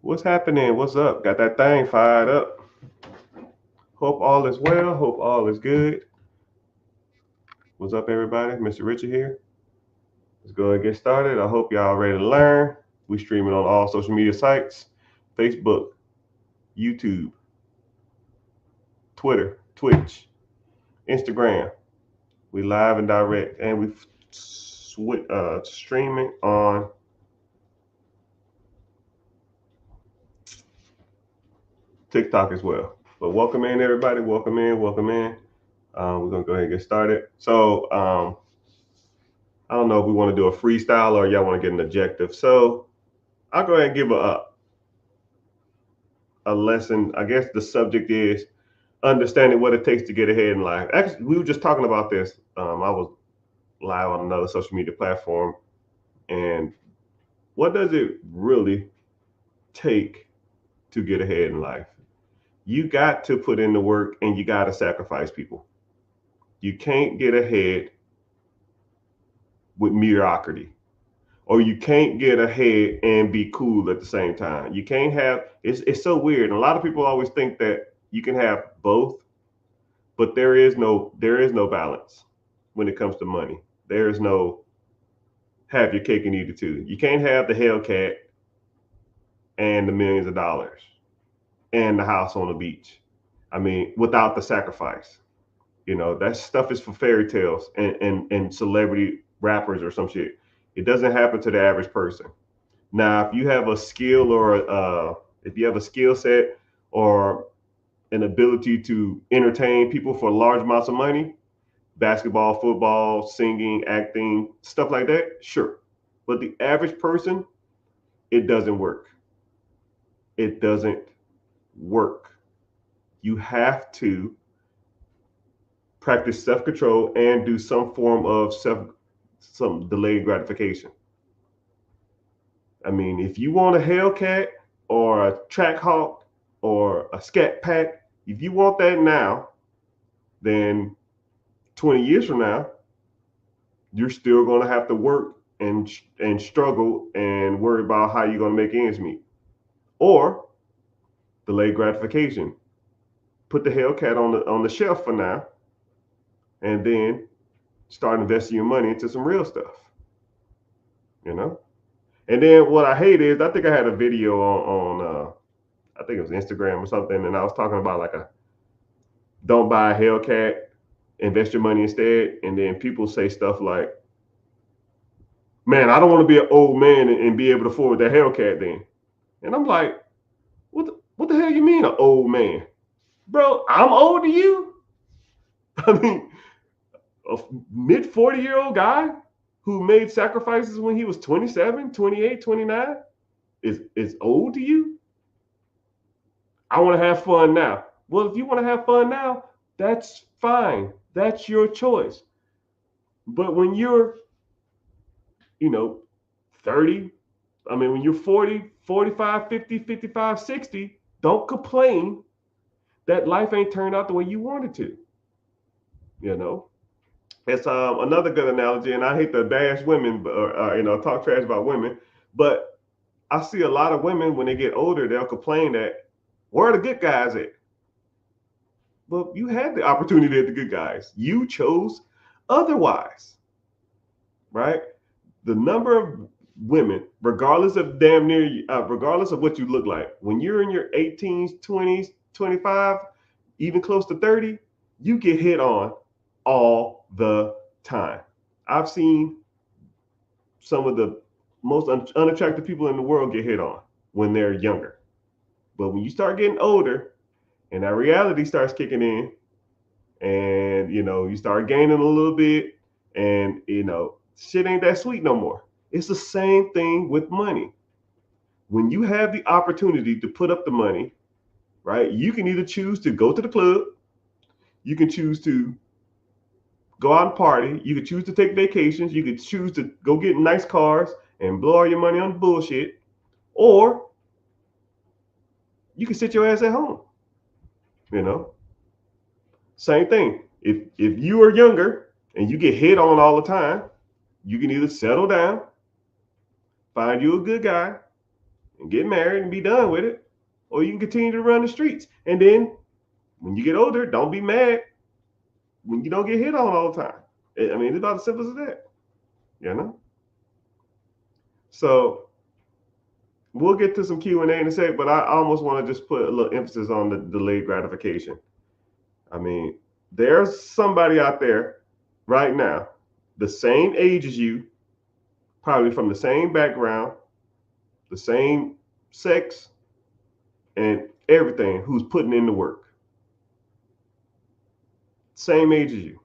What's happening? What's up? Got that thing fired up. Hope all is well. Hope all is good. What's up, everybody? Mr. Richard here. Let's go and get started. I hope y'all ready to learn. We streaming on all social media sites: Facebook, YouTube, Twitter, Twitch, Instagram. We live and direct, and we streaming on TikTok as well. But welcome in, everybody. Welcome in. Welcome in. We're gonna go ahead and get started. So I don't know if we want to do a freestyle or y'all want to get an objective. So I'll go ahead and give a lesson. I guess the subject is understanding what it takes to get ahead in life. Actually, we were just talking about this. I was live on another social media platform, and what does it really take to get ahead in life? You got to put in the work, and you got to sacrifice people. You can't get ahead with mediocrity, or you can't get ahead and be cool at the same time. You can't have it's so weird. And a lot of people always think that you can have both, but there is no balance when it comes to money. There is no have your cake and eat it too. You can't have the Hellcat and the millions of dollars and the house on the beach. I mean, without the sacrifice. That stuff is for fairy tales and celebrity rappers or some shit. It doesn't happen to the average person. Now, if you have a skill or if you have a skill set or an ability to entertain people for large amounts of money, basketball, football, singing, acting, stuff like that, sure. But the average person, it doesn't work. It doesn't work. You have to practice self-control and do some form of some delayed gratification. I mean, if you want a Hellcat or a Trackhawk or a Scat Pack, if you want that now, then 20 years from now, you're still going to have to work and struggle and worry about how you're going to make ends meet. Or delayed gratification. Put the Hellcat on the shelf for now, and then start investing your money into some real stuff. You know. And then what I hate is I think I had a video on I think it was Instagram or something, and I was talking about like a don't buy a Hellcat, invest your money instead. And then people say stuff like, "Man, I don't want to be an old man and be able to afford that Hellcat then." And I'm like, what the hell you mean an old man, bro? I'm old to you. I mean, a mid 40-year-old guy who made sacrifices when he was 27, 28, 29 is old to you? I want to have fun now. Well, if you want to have fun now, that's fine. That's your choice. But when you're, you know, 30, I mean, when you're 40, 45, 50, 55, 60, don't complain that life ain't turned out the way you wanted to. You know, it's another good analogy, and I hate to bash women, or talk trash about women, but I see a lot of women when they get older, they'll complain that where are the good guys at? Well, you had the opportunity at the good guys. You chose otherwise, right? The number of women, regardless of regardless of what you look like, when you're in your 18s, 20s, 25, even close to 30, you get hit on all the time. I've seen some of the most unattractive people in the world get hit on when they're younger. But when you start getting older and that reality starts kicking in, and you start gaining a little bit, and shit ain't that sweet no more. It's the same thing with money. When you have the opportunity to put up the money, right, you can either choose to go to the club, you can choose to go out and party, you can choose to take vacations, you can choose to go get nice cars and blow all your money on bullshit, or you can sit your ass at home. you know Same thing. If you are younger and you get hit on all the time, you can either settle down, find you a good guy, and get married and be done with it, or you can continue to run the streets. And then when you get older, don't be mad when you don't get hit on all the time. I mean, it's about as simple as that, you know. So we'll get to some Q and A in a sec, but I almost want to just put a little emphasis on the delayed gratification. I mean, there's somebody out there right now, the same age as you, probably from the same background, the same sex, and everything, who's putting in the work. Same age as you.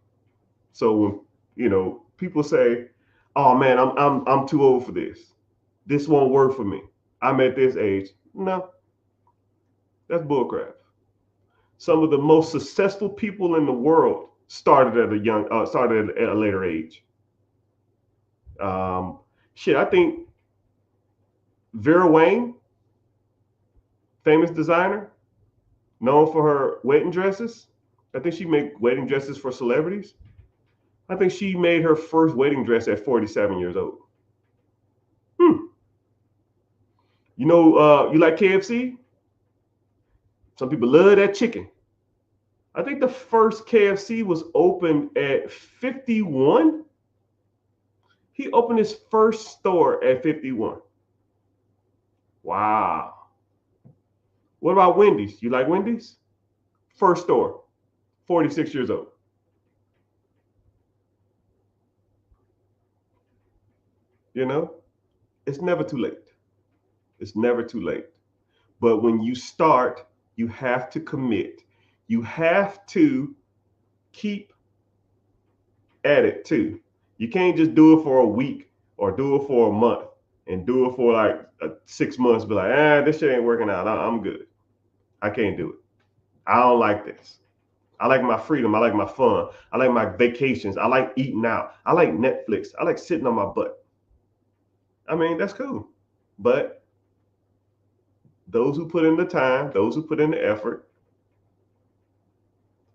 So when people say, "Oh man, I'm too old for this. This won't work for me. I'm at this age." No, that's bullcrap. Some of the most successful people in the world started at a later age. I think Vera Wang, famous designer, known for her wedding dresses. I think she made wedding dresses for celebrities. I think she made her first wedding dress at 47 years old. Hmm. You like KFC? Some people love that chicken. I think the first KFC was opened at 51. He opened his first store at 51. Wow. What about Wendy's? You like Wendy's? First store, 46 years old. You know, it's never too late. It's never too late. But when you start, you have to commit. You have to keep at it too. You can't just do it for a week or do it for a month and do it for like 6 months. Be like, this shit ain't working out. I'm good. I can't do it. I don't like this. I like my freedom. I like my fun. I like my vacations. I like eating out. I like Netflix. I like sitting on my butt. I mean, that's cool. But those who put in the time, those who put in the effort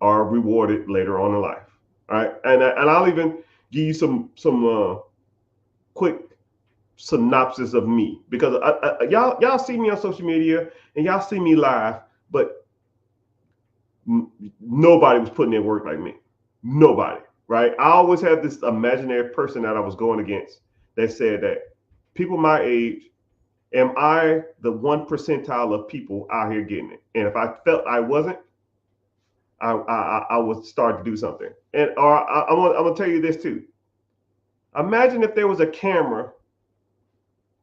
are rewarded later on in life. All right. And I'll even give you some quick synopsis of me, because y'all see me on social media and y'all see me live, but nobody was putting in work like me. Nobody, right? I always had this imaginary person that I was going against that said that people my age, am I the 1% of people out here getting it? And if I felt I wasn't, I would start to do something. And I'm gonna tell you this too. Imagine if there was a camera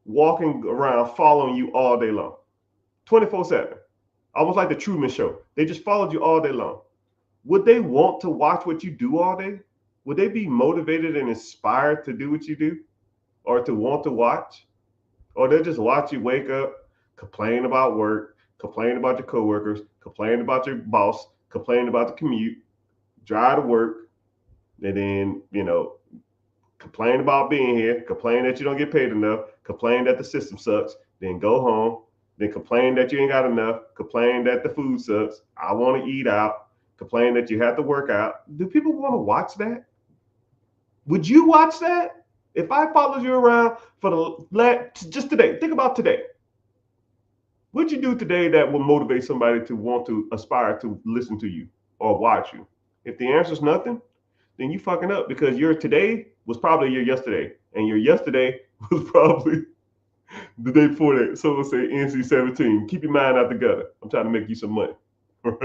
walking around following you all day long, 24/7, almost like the Truman Show. They just followed you all day long. Would they want to watch what you do all day? Would they be motivated and inspired to do what you do, or to want to watch? Or they'll just watch you wake up, complain about work, complain about your coworkers, complain about your boss, complain about the commute, drive to work, and then, complain about being here, complain that you don't get paid enough, complain that the system sucks, then go home, then complain that you ain't got enough, complain that the food sucks, I want to eat out, complain that you have to work out. Do people want to watch that? Would you watch that? If I followed you around for just today, think about today. What'd you do today that would motivate somebody to want to aspire to listen to you or watch you? If the answer is nothing, then you fucking up, because your today was probably your yesterday, and your yesterday was probably the day before that. So let's say NC-17. Keep your mind out the gutter. I'm trying to make you some money. Right?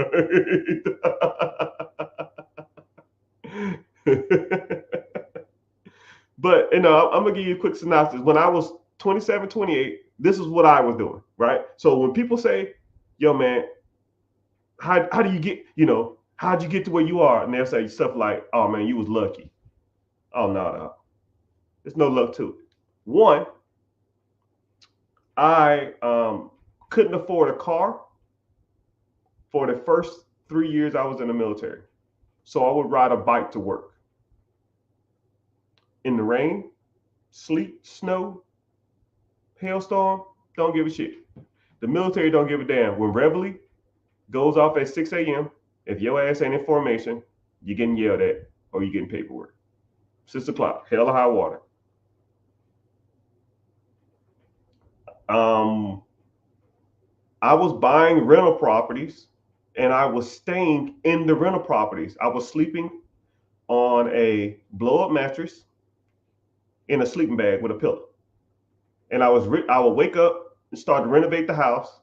But I'm gonna give you a quick synopsis. When I was 27, 28, this is what I was doing, right? So when people say, "Yo, man, how do you get, how'd you get to where you are?" And they'll say stuff like, "Oh man, you was lucky." Oh no, there's no luck to it. One, I couldn't afford a car for the first 3 years I was in the military, so I would ride a bike to work in the rain, sleet, snow, hailstorm. Don't give a shit. The military don't give a damn. When Reveille goes off at 6 a.m., if your ass ain't in formation, you're getting yelled at or you're getting paperwork. 6 o'clock, hell or high water. I was buying rental properties and I was staying in the rental properties. I was sleeping on a blow up mattress in a sleeping bag with a pillow. And I would wake up and start to renovate the house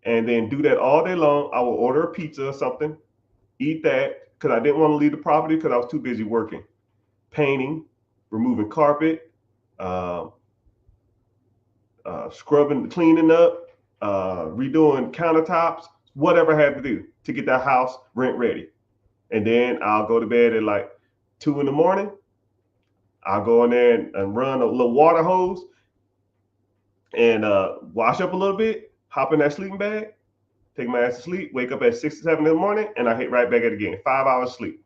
and then do that all day long. I would order a pizza or something, eat that because I didn't want to leave the property because I was too busy working, painting, removing carpet, uh, scrubbing, cleaning up, redoing countertops, whatever I had to do to get that house rent ready. And then I'll go to bed at like 2 in the morning. I'll go in there and run a little water hose and wash up a little bit, hop in that sleeping bag, take my ass to sleep, wake up at 6 or 7 in the morning, and I hit right back at it again. 5 hours sleep.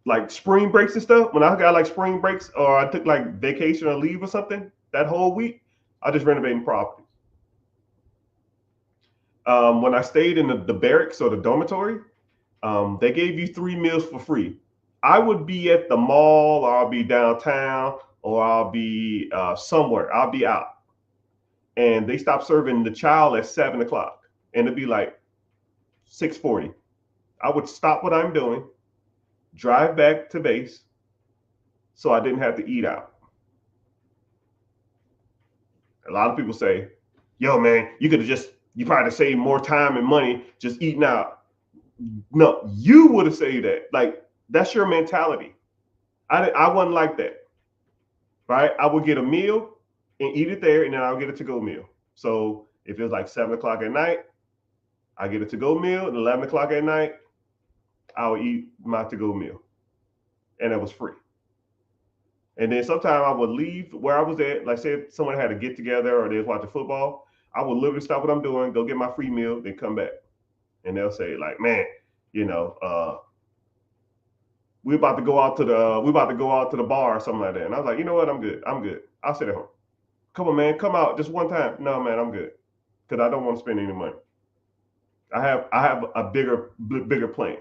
Like spring breaks and stuff, when I got like spring breaks or I took like vacation or leave or something, that whole week, I just renovating properties. When I stayed in the barracks or the dormitory, they gave you 3 meals for free. I would be at the mall, or I'll be downtown, or I'll be somewhere. I'll be out, and they stopped serving the child at 7 o'clock, and it'd be like 6:40. I would stop what I'm doing, drive back to base, so I didn't have to eat out. A lot of people say, "Yo, man, you probably saved more time and money just eating out." No, you would have saved that. Like that's your mentality. I wasn't like that, right? I would get a meal and eat it there, and then I'll get a to-go meal. So if it was like 7 o'clock at night, I get a to-go meal, and 11 o'clock at night, I would eat my to-go meal, and it was free. And then sometimes I would leave where I was at, like say if someone had a get together or they was watching football, I would literally stop what I'm doing, go get my free meal, then come back, and they'll say like, "Man, you know, we about to go out to the bar or something like that." And I was like, you know what, I'm good. I'm good. I'll sit at home. Come on, man, come out just one time. No, man, I'm good. Because I don't want to spend any money. I have a bigger plan.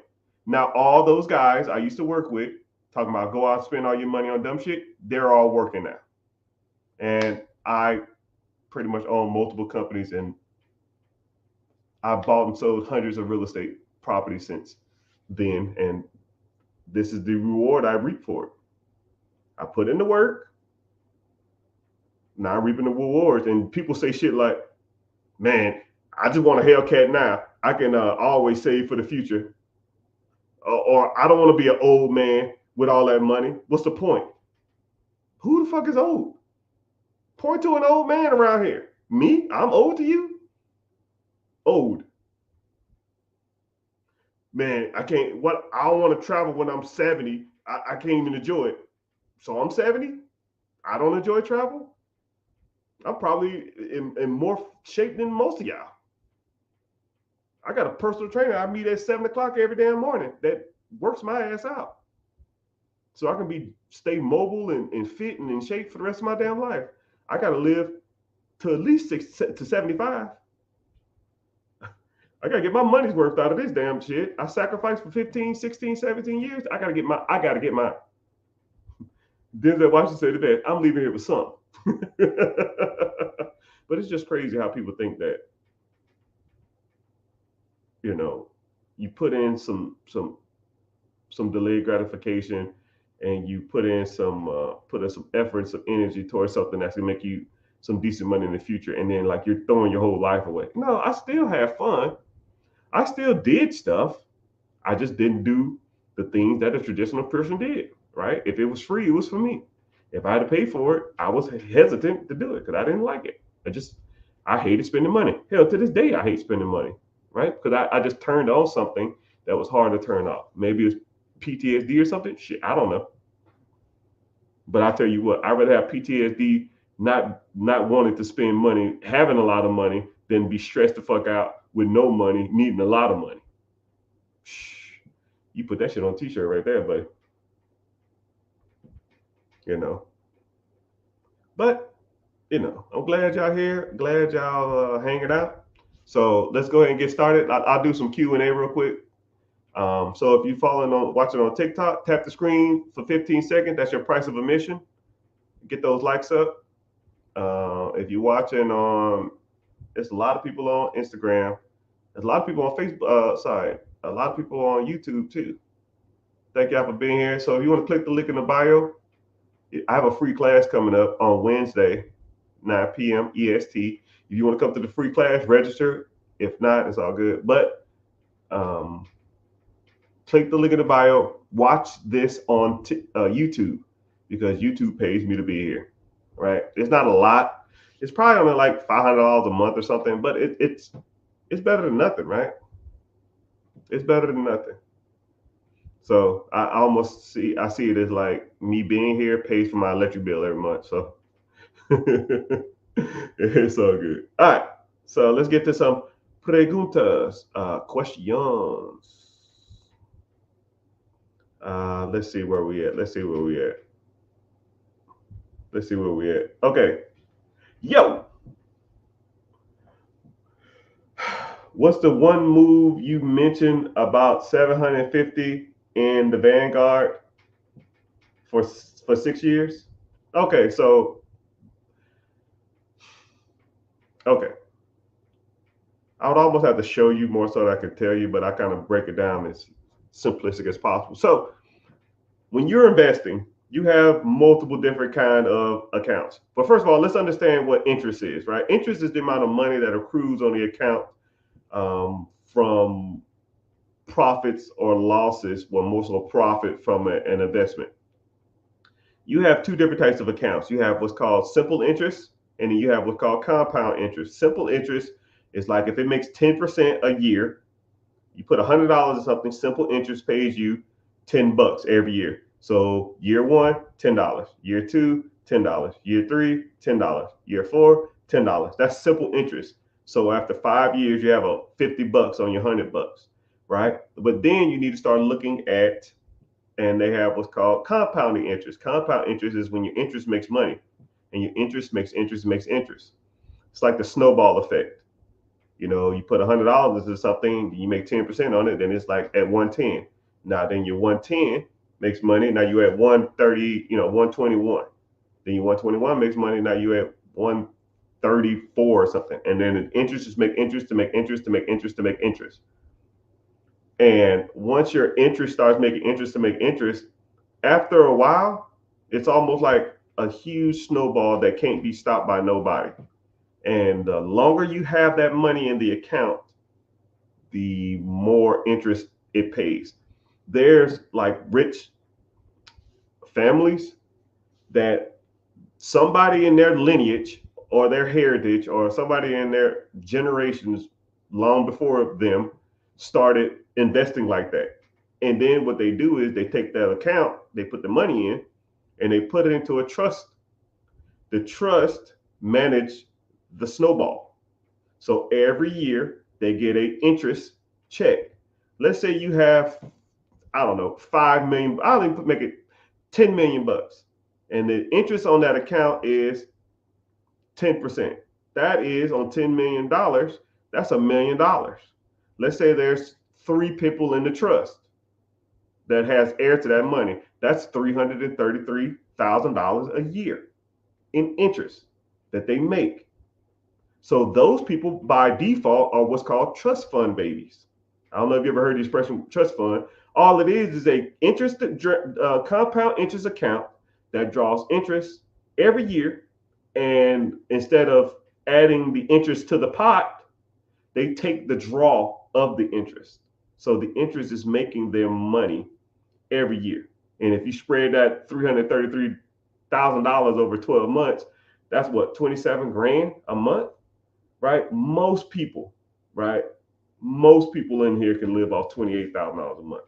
Now, all those guys I used to work with talking about go out and spend all your money on dumb shit, they're all working now. And I pretty much own multiple companies and I've bought and sold hundreds of real estate properties since then. And this is the reward I reap for it. I put in the work. Now I'm reaping the rewards. And people say shit like, man, I just want a Hellcat now. I can always save for the future. Or I don't want to be an old man with all that money. What's the point? Who the fuck is old? Point to an old man around here. Me? I'm old to you? Old. Man, I can't, I don't want to travel when I'm 70. I can't even enjoy it. So I'm 70. I don't enjoy travel. I'm probably in more shape than most of y'all. I got a personal trainer I meet at 7 o'clock every damn morning that works my ass out. So I can stay mobile and fit and in shape for the rest of my damn life. I got to live to at least 6 to 75. I got to get my money's worth out of this damn shit. I sacrificed for 15, 16, 17 years. I got to get mine. Denzel Washington said it best. I'm leaving here with some. But it's just crazy how people think that, you put in some delayed gratification and you put in some effort, some energy towards something that's gonna make you some decent money in the future, and then like you're throwing your whole life away. No, I still have fun. I still did stuff. I just didn't do the things that a traditional person did, right? If it was free, it was for me. If I had to pay for it, I was hesitant to do it because I didn't like it. I hated spending money. Hell, to this day, I hate spending money, right? Because I just turned on something that was hard to turn off. Maybe it's PTSD or something. Shit, I don't know. But I tell you what, I'd rather have PTSD, not wanting to spend money, having a lot of money, than be stressed the fuck out with no money, needing a lot of money. You put that shit on a t-shirt right there, buddy. But I'm glad y'all here. Glad y'all hanging out. So let's go ahead and get started. I'll do some Q&A real quick. So if you're watching on TikTok, tap the screen for 15 seconds. That's your price of admission. Get those likes up. If you're watching on There's a lot of people on Instagram. There's a lot of people on Facebook. A lot of people on YouTube too. Thank y'all for being here. So if you want to click the link in the bio, I have a free class coming up on Wednesday, 9 p.m. EST. If you want to come to the free class, register. If not, it's all good. But um, click the link in the bio. Watch this on YouTube because YouTube pays me to be here. Right? It's not a lot. It's probably only like $500 a month or something, but it's better than nothing, right? It's better than nothing. So I see it as like me being here pays for my electric bill every month. So it's all good. All right. So let's get to some preguntas, questions. Let's see where we at. Okay. Yo, what's the one move you mentioned about 750 in the Vanguard for 6 years? Okay, so okay. I would almost have to show you more so that I could tell you, but I kind of break it down as simplistic as possible. So when you're investing, you have multiple different kind of accounts. But first of all, let's understand what interest is, right? Interest is the amount of money that accrues on the account from profits or losses, well, more so profit from an investment. You have two different types of accounts. You have what's called simple interest, and then you have what's called compound interest. Simple interest is like if it makes 10% a year, you put $100 in something, simple interest pays you $10 every year. So year one, $10. Year two, $10. Year three, $10. Year four, $10. That's simple interest. So after 5 years, you have a $50 on your $100, right? But then you need to start looking at, and they have what's called compounding interest. Compound interest is when your interest makes money, and your interest makes interest makes interest. It's like the snowball effect. You put $100 into something, you make 10% on it, then it's like at 110. Now then your 110 makes money. Now you at 130, 121. Then your 121 makes money. Now you at 134 or something. And then interest just make interest to make interest to make interest to make interest. And once your interest starts making interest to make interest, after a while, it's almost like a huge snowball that can't be stopped by nobody. And the longer you have that money in the account, the more interest it pays. There's like rich families that somebody in their lineage or their heritage or somebody in their generations long before them started investing like that. And then what they do is they take that account, they put the money in, and they put it into a trust. The trust manage the snowball. So every year they get a interest check. Let's say you have, I don't know, 5 million. I'll even make it 10 million bucks, and the interest on that account is 10%. That is on $10 million. That's $1 million. Let's say there's 3 people in the trust that has heir to that money. That's $333,000 a year in interest that they make. So those people by default are what's called trust fund babies. I don't know if you ever heard the expression trust fund. All it is a compound interest account that draws interest every year. And instead of adding the interest to the pot, they take the draw of the interest. So the interest is making their money every year. And if you spread that $333,000 over 12 months, that's what, 27 grand a month, right? Most people, right? Most people in here can live off $28,000 a month.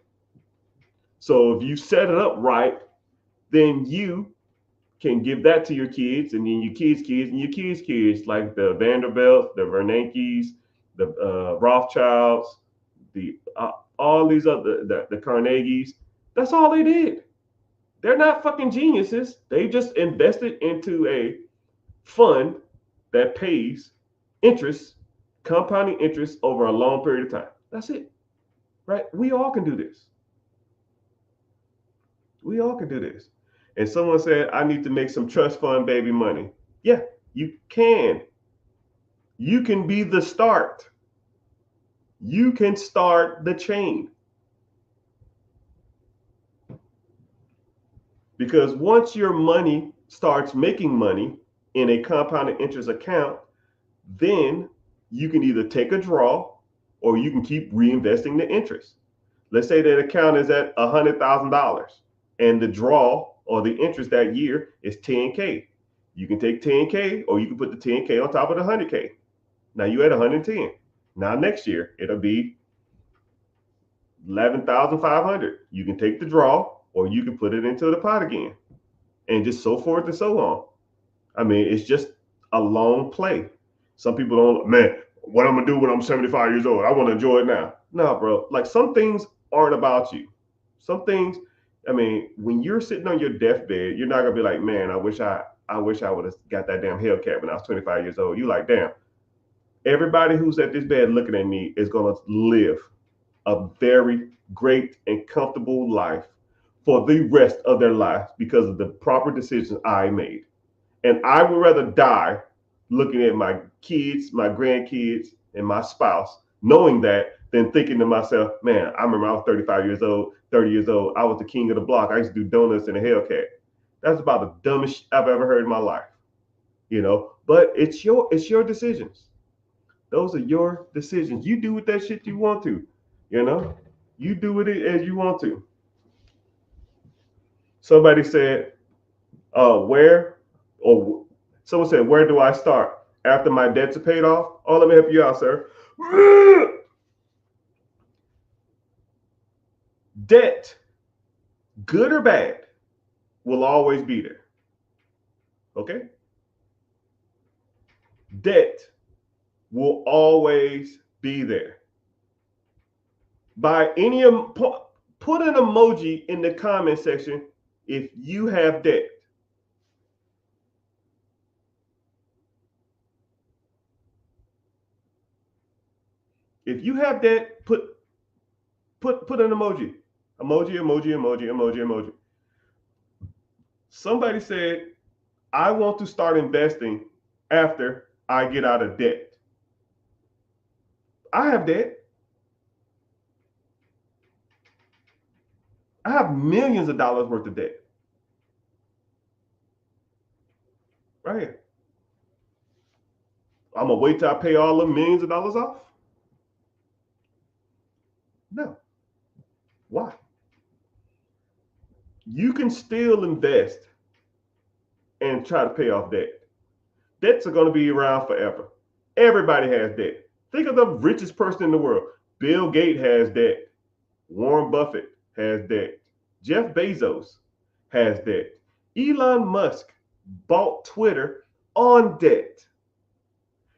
So if you set it up right, then you can give that to your kids, and then your kids' kids, and your kids' kids, like the Vanderbilts, the Bernankes, the Rothschilds, the all these other the Carnegies. That's all they did. They're not fucking geniuses. They just invested into a fund that pays interest, compounding interest over a long period of time. That's it, right? We all can do this. We all can do this. And someone said, I need to make some trust fund baby money. Yeah, you can. You can be the start. You can start the chain. Because once your money starts making money in a compounded interest account, then you can either take a draw or you can keep reinvesting the interest. Let's say that account is at $100,000 and the draw or the interest that year is 10K. You can take 10K or you can put the 10K on top of the 100K. Now you're at 110. Now next year it'll be 11,500. You can take the draw or you can put it into the pot again, and just so forth and so on. I mean, it's just a long play. Some people don't, man, what I'm gonna do when I'm 75 years old? I want to enjoy it now. No, bro. Like, some things aren't about you. Some things, I mean, when you're sitting on your deathbed, you're not gonna be like, man, I wish I would have got that damn Hellcat when I was 25 years old. You like, damn. Everybody who's at this bed looking at me is gonna live a very great and comfortable life for the rest of their lives because of the proper decisions I made. And I would rather die looking at my kids, my grandkids, and my spouse, knowing that, than thinking to myself, man, I remember I was 35 years old, 30 years old. I was the king of the block. I used to do donuts in a Hellcat. That's about the dumbest shit I've ever heard in my life. But it's your decisions. Those are your decisions. You do with that shit you want to. You know, you do with it as you want to. Somebody said, where, or someone said, where do I start after my debts are paid off? Oh, let me help you out, sir. Debt, good or bad, will always be there. Okay? Debt will always be there. By any, put an emoji in the comment section if you have debt. If you have debt, put an emoji. Emoji, emoji, emoji, emoji, emoji. Somebody said, I want to start investing after I get out of debt. I have debt. I have millions of dollars worth of debt. Right here. I'm going to wait till I pay all the millions of dollars off? No. Why? You can still invest and try to pay off debt. Debts are going to be around forever. Everybody has debt. Think of the richest person in the world. Bill Gates has debt. Warren Buffett has debt. Jeff Bezos has debt. Elon Musk bought Twitter on debt.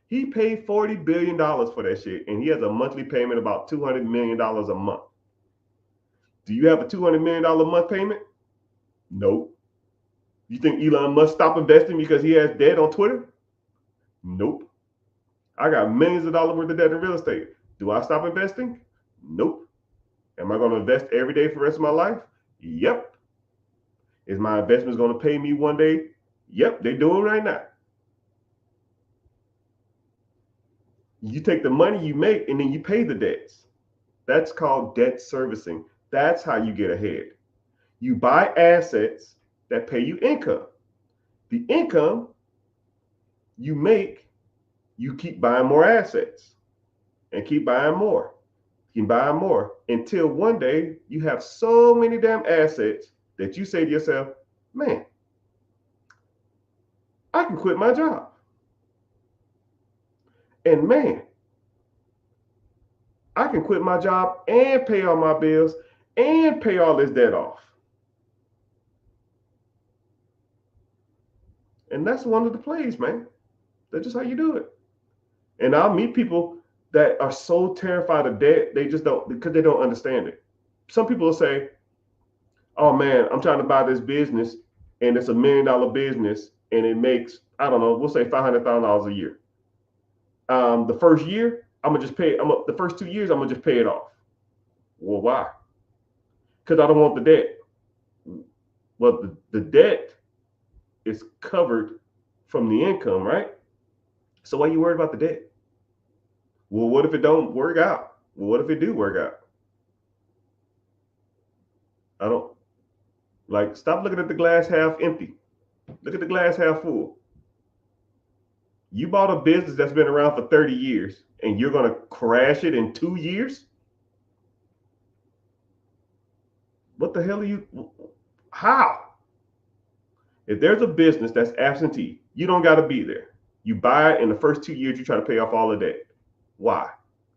He paid $40 billion for that shit, and he has a monthly payment of about $200 million a month. Do you have a $200 million a month payment? Nope. You think Elon Musk stopped investing because he has debt on Twitter? Nope. I got millions of dollars worth of debt in real estate. Do I stop investing? Nope. Am I going to invest every day for the rest of my life? Yep. Is my investments going to pay me one day? Yep, they're doing right now. You take the money you make and then you pay the debts. That's called debt servicing. That's how you get ahead. You buy assets that pay you income. The income you make, you keep buying more assets and keep buying more. You can buy more until one day you have so many damn assets that you say to yourself, man, I can quit my job. And man, I can quit my job and pay all my bills and pay all this debt off. And that's one of the plays, man. That's just how you do it. And I'll meet people that are so terrified of debt, they just don't, because they don't understand it. Some people will say, oh man, I'm trying to buy this business and it's $1 million business and it makes, I don't know, we'll say $500,000 a year. The first year, I'm gonna just pay. The first 2 years, I'm gonna just pay it off. Well, why? Because I don't want the debt. Well, the debt is covered from the income, right? So why are you worried about the debt? Well, what if it don't work out? Well, what if it do work out? I don't like stop looking at the glass half empty. Look at the glass half full. You bought a business that's been around for 30 years and you're going to crash it in 2 years? What the hell are you? How? If there's a business that's absentee, you don't got to be there. You buy it in the first 2 years, you try to pay off all of that. Why?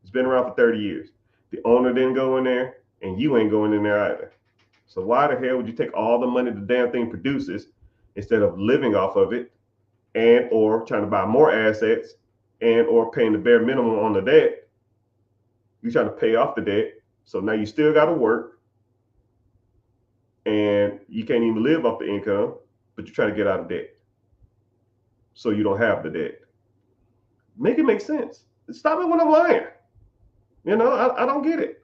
It's been around for 30 years. The owner didn't go in there and you ain't going in there either. So why the hell would you take all the money the damn thing produces instead of living off of it and or trying to buy more assets and or paying the bare minimum on the debt? You're trying to pay off the debt. So now you still got to work and you can't even live off the income, but you're trying to get out of debt. So you don't have the debt. Make it make sense. Stop it when I'm lying. You know, I don't get it.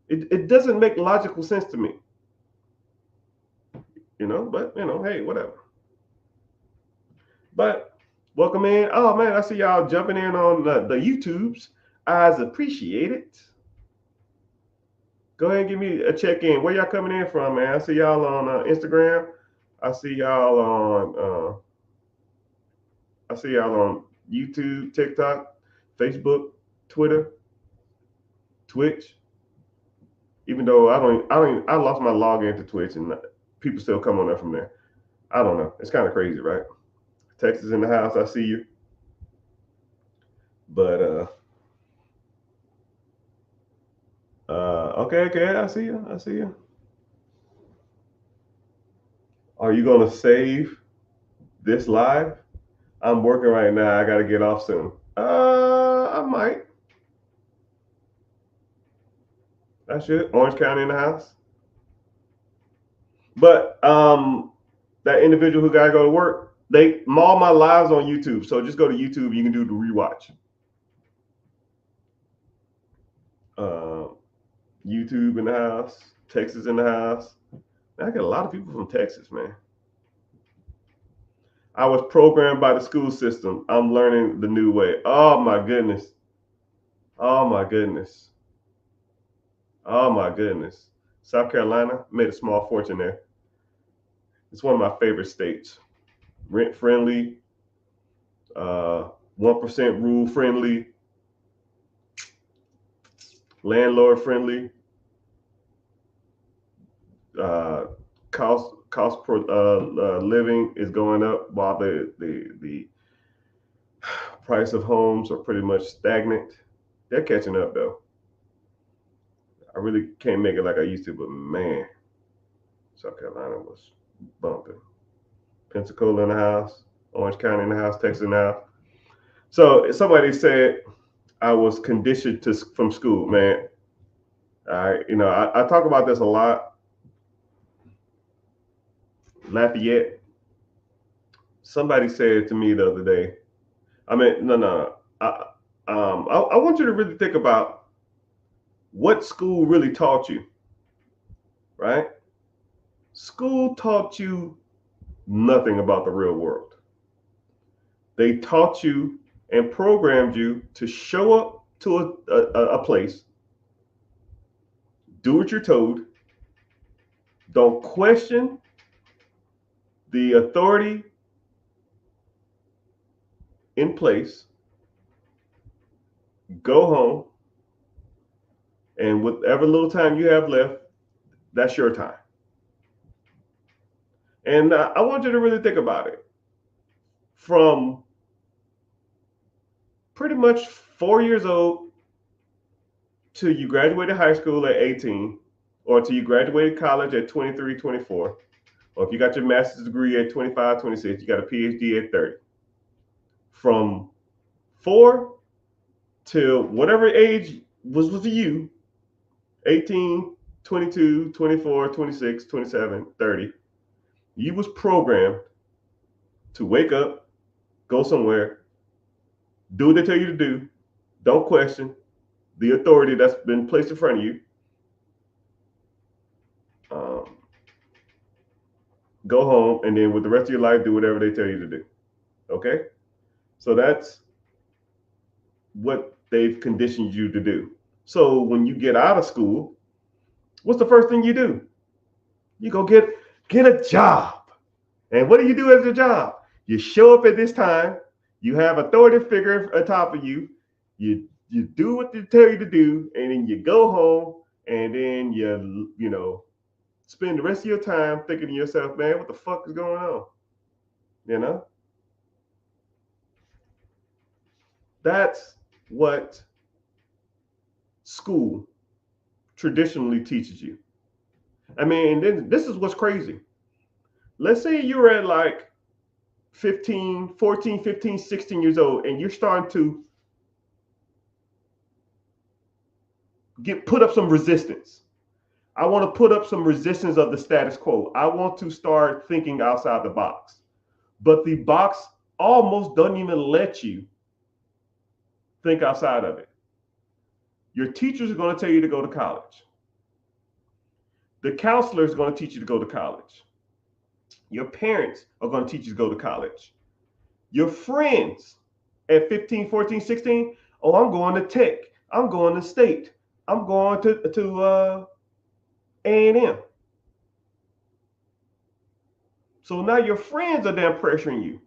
It doesn't make logical sense to me. You know, but you know, hey, whatever. But welcome in. Oh man, I see y'all jumping in on the YouTubes. I appreciate it. Go ahead and give me a check-in. Where y'all coming in from, man? I see y'all on Instagram. I see y'all on YouTube, TikTok, Facebook, Twitter, Twitch. Even though I lost my login to Twitch and people still come on there from there. I don't know. It's kind of crazy, right? Texas in the house. I see you. But okay, I see you. Are you gonna save this live? I'm working right now. I gotta get off soon. I might. I should. Orange County in the house. But that individual who gotta go to work, they all my lives on YouTube. So just go to YouTube. You can do the rewatch. YouTube in the house. Texas in the house. I get a lot of people from Texas, man. I was programmed by the school system. I'm learning the new way. Oh my goodness. Oh my goodness. Oh my goodness. South Carolina made a small fortune there. It's one of my favorite states. Rent friendly, 1% rule friendly, landlord friendly. Cost per living is going up while the price of homes are pretty much stagnant. They're catching up though. I really can't make it like I used to, but man, South Carolina was bumping. Pensacola in the house, Orange County in the house, Texas in the house. So somebody said I was conditioned from school, man. I talk about this a lot. Lafayette. Somebody said to me the other day. I mean, no. I want you to really think about what school really taught you, right? School taught you nothing about the real world. They taught you and programmed you to show up to a place, do what you're told, don't question the authority in place, go home, and whatever little time you have left, that's your time. And I want you to really think about it. From pretty much 4 years old till you graduated high school at 18, or till you graduated college at 23, 24, or if you got your master's degree at 25, 26, you got a PhD at 30. From 4 till whatever age was for you, 18, 22, 24, 26, 27, 30, you was programmed to wake up, go somewhere, do what they tell you to do, don't question the authority that's been placed in front of you. Go home, and then with the rest of your life, do whatever they tell you to do. Okay? So that's what they've conditioned you to do. So when you get out of school, what's the first thing you do? You go get a job. And what do you do as a job? You show up at this time. You have authority figure atop of you. You do what they tell you to do, and then you go home, and then you spend the rest of your time thinking to yourself, man, what the fuck is going on? You know, that's what school traditionally teaches you. I mean, and then this is what's crazy. Let's say you're at like 15, 14, 15, 16 years old, and you're starting to put up some resistance. I want to put up some resistance of the status quo. I want to start thinking outside the box. But the box almost doesn't even let you think outside of it. Your teachers are going to tell you to go to college. The counselor is going to teach you to go to college. Your parents are going to teach you to go to college. Your friends at 15, 14, 16, oh, I'm going to tech. I'm going to state. I'm going to A&M. So now your friends are damn pressuring you.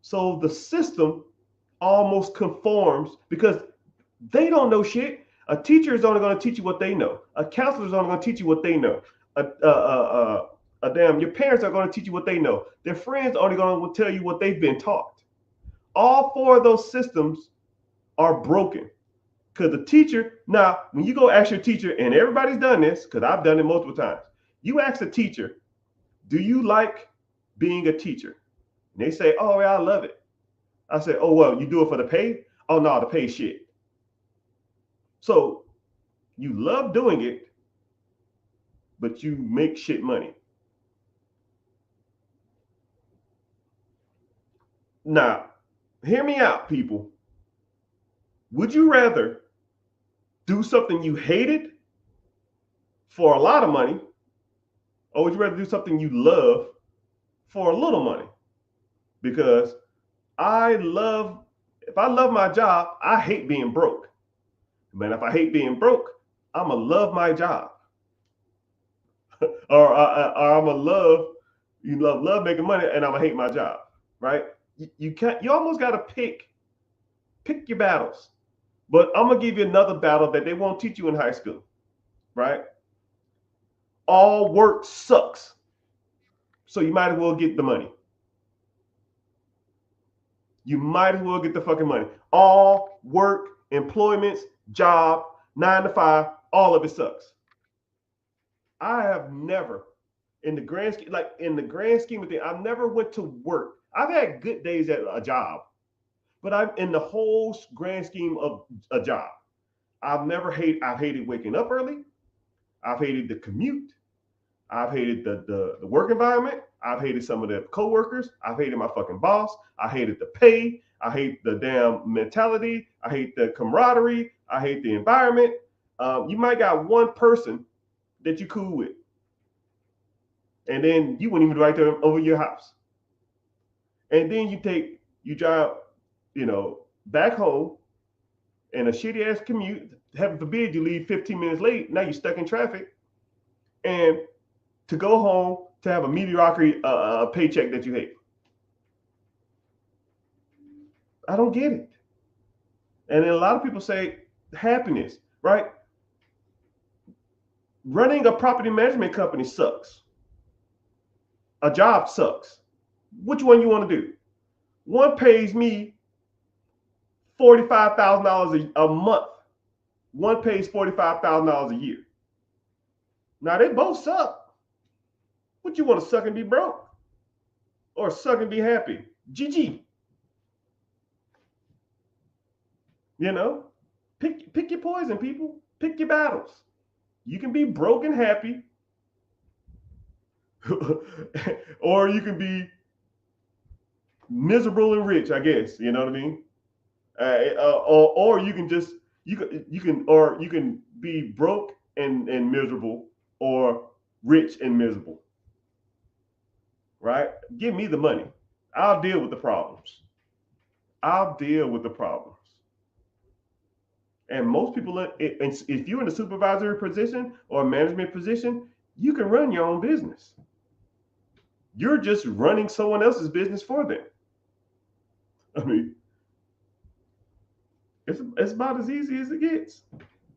So the system almost conforms because they don't know shit. A teacher is only going to teach you what they know. A counselor is only going to teach you what they know. Your parents are going to teach you what they know. Their friends are only going to tell you what they've been taught. All four of those systems are broken. Because the teacher, now, when you go ask your teacher, and everybody's done this, because I've done it multiple times, you ask the teacher, do you like being a teacher? And they say, oh, yeah, I love it. I say, oh, well, you do it for the pay? Oh, no, the pay shit. So you love doing it, but you make shit money. Now, hear me out, people. Would you rather do something you hated for a lot of money, or would you rather do something you love for a little money? Because if I love my job, I hate being broke. Man, if I hate being broke, I'm going to love my job. or I'm going to love making money, and I'm going to hate my job, right? You almost got to pick your battles. But I'm going to give you another battle that they won't teach you in high school, right? All work sucks. So you might as well get the money. You might as well get the fucking money. All work, employments, job, 9 to 5, all of it sucks. I have never, in the grand scheme of things, I've never went to work. I've had good days at a job, but I'm in the whole grand scheme of a job. I've hated waking up early. I've hated the commute. I've hated the work environment. I've hated some of the coworkers. I've hated my fucking boss. I hated the pay. I hate the damn mentality. I hate the camaraderie. I hate the environment. You might got one person that you cool with, and then you wouldn't even right there over your house. And then you drive, back home in a shitty ass commute. Heaven forbid you leave 15 minutes late. Now you're stuck in traffic, and to go home to have a mediocre paycheck that you hate. I don't get it. And then a lot of people say happiness, right? Running a property management company sucks. A job sucks. Which one you want to do? One pays me $45,000 a month. One pays $45,000 a year. Now they both suck. What you want to suck and be broke? Or suck and be happy? GG. Pick your poison, people. Pick your battles. You can be broke and happy, or you can be miserable and rich, I guess. You know what I mean? Or you can be broke and miserable, or rich and miserable. Right? Give me the money. I'll deal with the problems. And most people, if you're in a supervisory position or a management position, you can run your own business. You're just running someone else's business for them. I mean, it's about as easy as it gets.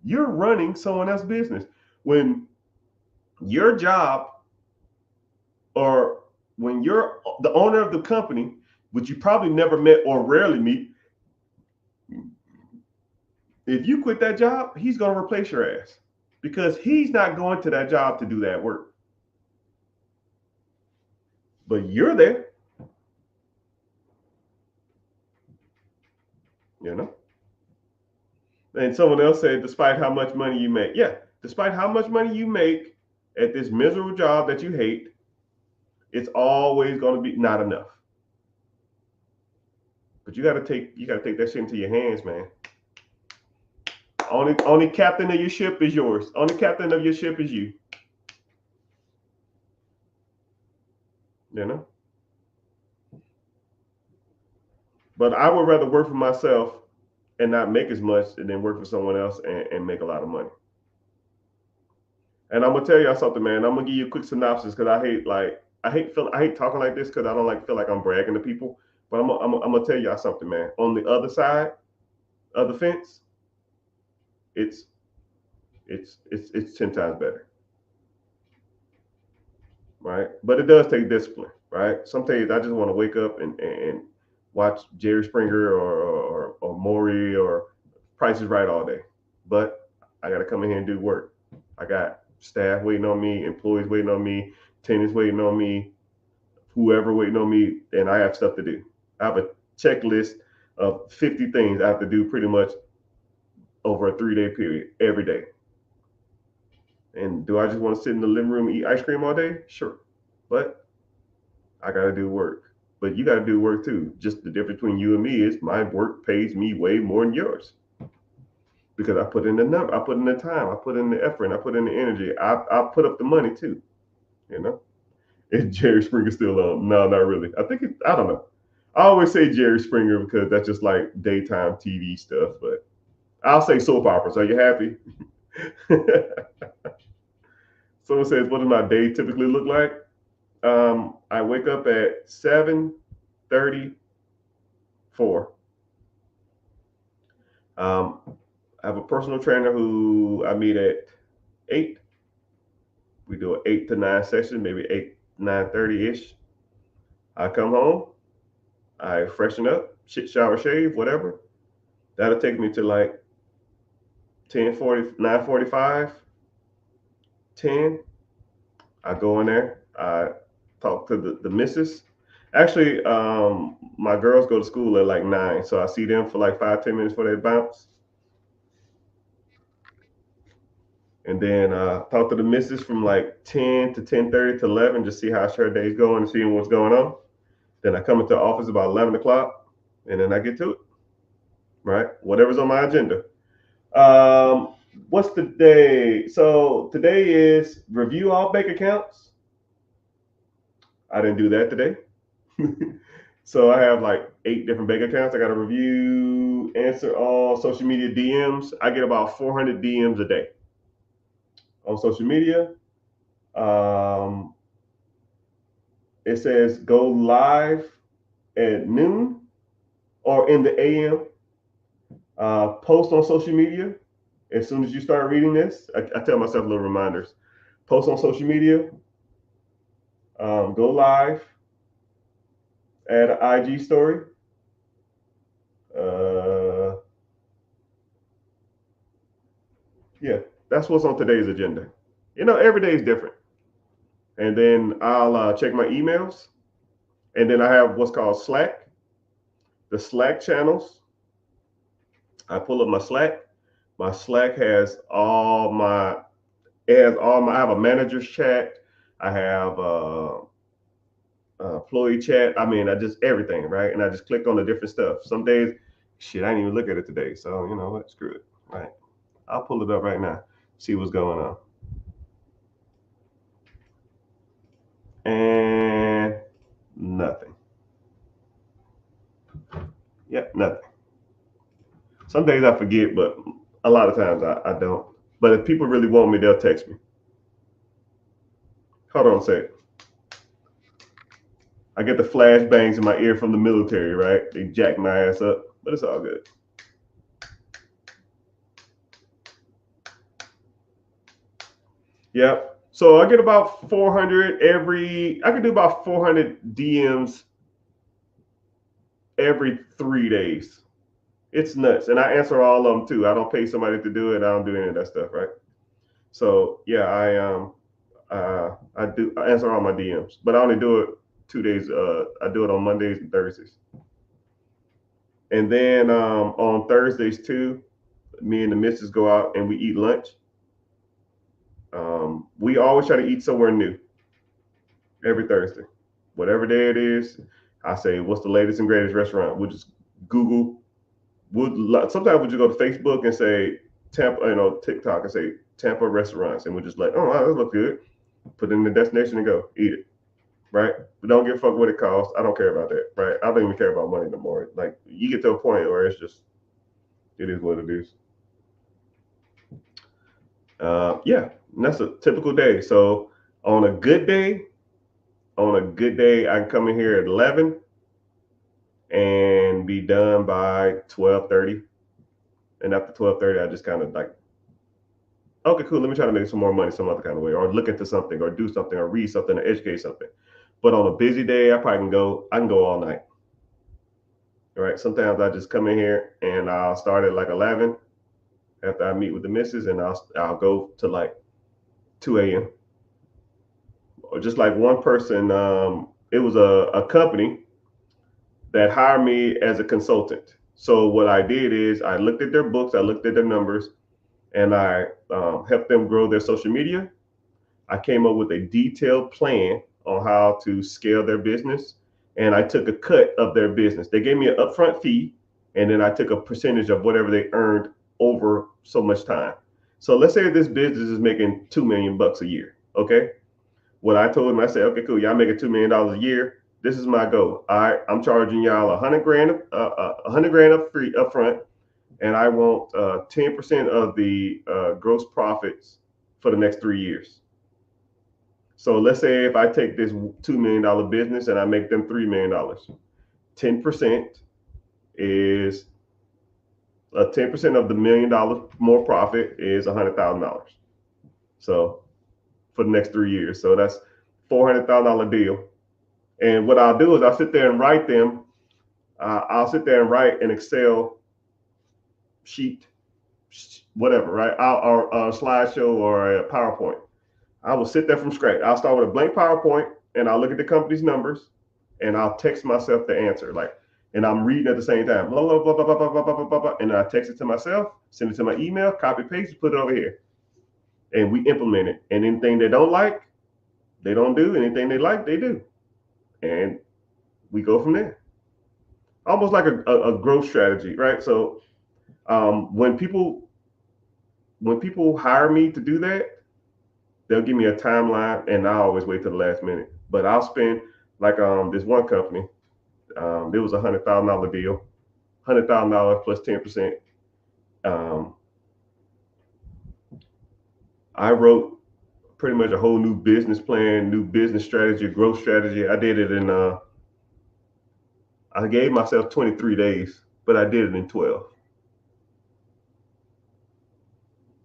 You're running someone else's business. When your job, or when you're the owner of the company, which you probably never met or rarely meet, if you quit that job, he's going to replace your ass because he's not going to that job to do that work. But you're there, you know. And someone else said, despite how much money you make, yeah, despite how much money you make at this miserable job that you hate, it's always going to be not enough. But you got to take that shit into your hands, man. Only captain of your ship is yours. Only captain of your ship is you. You know. But I would rather work for myself and not make as much than work for someone else and make a lot of money. And I'm gonna tell y'all something, man. I'm gonna give you a quick synopsis because I hate talking like this because I don't feel like I'm bragging to people. But I'm gonna tell y'all something, man. On the other side of the fence, it's 10 times better, right? But it does take discipline, right? Some days I just want to wake up and watch Jerry Springer or Maury or Price is Right all day. But I got to come in here and do work. I got staff waiting on me, employees waiting on me, tenants waiting on me, whoever waiting on me, and I have stuff to do. I have a checklist of 50 things I have to do pretty much over a 3-day period every day. And do I just want to sit in the living room and eat ice cream all day? Sure. But I got to do work. But you got to do work too. Just the difference between you and me is my work pays me way more than yours. Because I put in the number, I put in the time, I put in the effort, and I put in the energy. I put up the money too. You know? Is Jerry Springer still on? No, not really. I don't know. I always say Jerry Springer because that's just like daytime TV stuff, but I'll say soap operas. Are you happy? Someone says, what does my day typically look like? I wake up at 7:34. I have a personal trainer who I meet at 8. We do an 8 to 9 session, maybe 9:30 ish. I come home, I freshen up, shower, shave, whatever. That'll take me to like 10:40, 9:45, 10. I go in there, I talk to the missus. Actually, my girls go to school at like 9, so I see them for like 5-10 minutes before they bounce. And then talk to the missus from like 10 to 10:30 to 11, just see how her day's going and seeing what's going on. Then I come into the office about 11 o'clock, and then I get to it, right? Whatever's on my agenda. What's the day? So today is review all bank accounts. I didn't do that today. So I have like 8 different bank accounts. I got to review, answer all social media DMs. I get about 400 DMs a day on social media. It says go live at noon or in the AM. Post on social media as soon as you start reading this. I tell myself little reminders. Post on social media. Go live. Add an IG story. Yeah, that's what's on today's agenda. Every day is different. And then I'll check my emails. And then I have what's called Slack. The Slack channels. I pull up my Slack. My Slack has I have a manager's chat. I have employee chat. I mean, I just everything, right? And I just click on the different stuff. Some days, shit, I didn't even look at it today. So you know what? Screw it. Right. I'll pull it up right now. See what's going on. And nothing. Yep, nothing. Some days I forget, but A lot of times I don't. But if people really want me, they'll text me. Hold on a second. I get the flashbangs in my ear from the military, right? They jack my ass up, but it's all good. Yeah. So I get about 400 I can do about 400 DMs every 3 days. It's nuts. And I answer all of them too. I don't pay somebody to do it. I don't do any of that stuff, right? So yeah, I answer all my DMs, but I only do it 2 days. I do it on Mondays and Thursdays. And then on Thursdays too, me and the missus go out and we eat lunch. We always try to eat somewhere new every Thursday. Whatever day it is, I say, what's the latest and greatest restaurant? We'll just Google. Sometimes we'll just go to Facebook and say Tampa, TikTok and say Tampa restaurants, and we're just like, oh, wow, that looks good. Put it in the destination and go eat it, right? But don't give a fuck what it costs. I don't care about that, right? I don't even care about money no more. Like you get to a point where it is what it is. Yeah, and that's a typical day. So on a good day, I can come in here at 11 and be done by 12:30. And after 12:30, I just kind of like, okay, cool. Let me try to make some more money some other kind of way, or look into something, or do something, or read something, or educate something. But on a busy day, I can go all night. All right. Sometimes I just come in here and I'll start at like 11 after I meet with the missus, and I'll go to like 2 a.m. Or just like one person, it was a company that hired me as a consultant. So what I did is I looked at their books, I looked at their numbers, and I helped them grow their social media. I came up with a detailed plan on how to scale their business, and I took a cut of their business. They gave me an upfront fee, and then I took a percentage of whatever they earned over so much time. So let's say this business is making $2 million a year. Okay. What I told them, I said, okay, cool. Y'all making $2 million a year. This is my goal. I'm charging y'all $100,000, $100,000 up front, and I want 10% of the gross profits for the next 3 years. So let's say if I take this $2 million business and I make them $3 million, 10% is 10% of the $1 million more profit is $100,000. So for the next 3 years, so that's $400,000 deal. And what I'll do is I'll sit there and write them. I'll sit there and write an Excel sheet, whatever, right? Or a slideshow or a PowerPoint. I will sit there from scratch. I'll start with a blank PowerPoint and I'll look at the company's numbers and I'll text myself the answer. And I'm reading at the same time, blah, blah, blah, blah, blah, blah, blah, blah, blah. And I text it to myself, send it to my email, copy, paste, put it over here. And we implement it. And anything they don't like, they don't do. Anything they like, they do. And we go from there. Almost like a growth strategy, right? So when people hire me to do that, they'll give me a timeline, and I always wait till the last minute. But I'll spend like this one company. There was $100,000 deal, $100,000 plus 10%. I wrote pretty much a whole new business plan, new business strategy, growth strategy. I did it in I gave myself 23 days, but I did it in 12.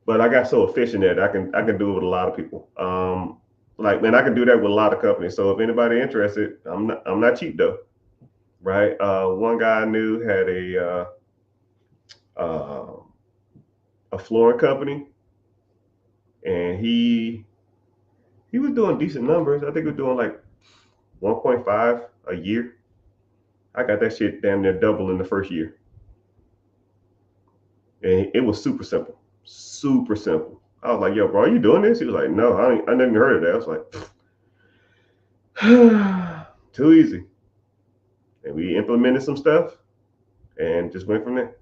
But I got so efficient at it, I can do it with a lot of people. I can do that with a lot of companies. So if anybody interested, I'm not cheap though, right? One guy I knew had a flooring company, and he was doing decent numbers. I think he was doing like 1.5 a year. I got that shit damn near double in the first year. And it was super simple. Super simple. I was like, yo, bro, are you doing this? He was like, no, I never even heard of that. I was like, too easy. And we implemented some stuff and just went from there.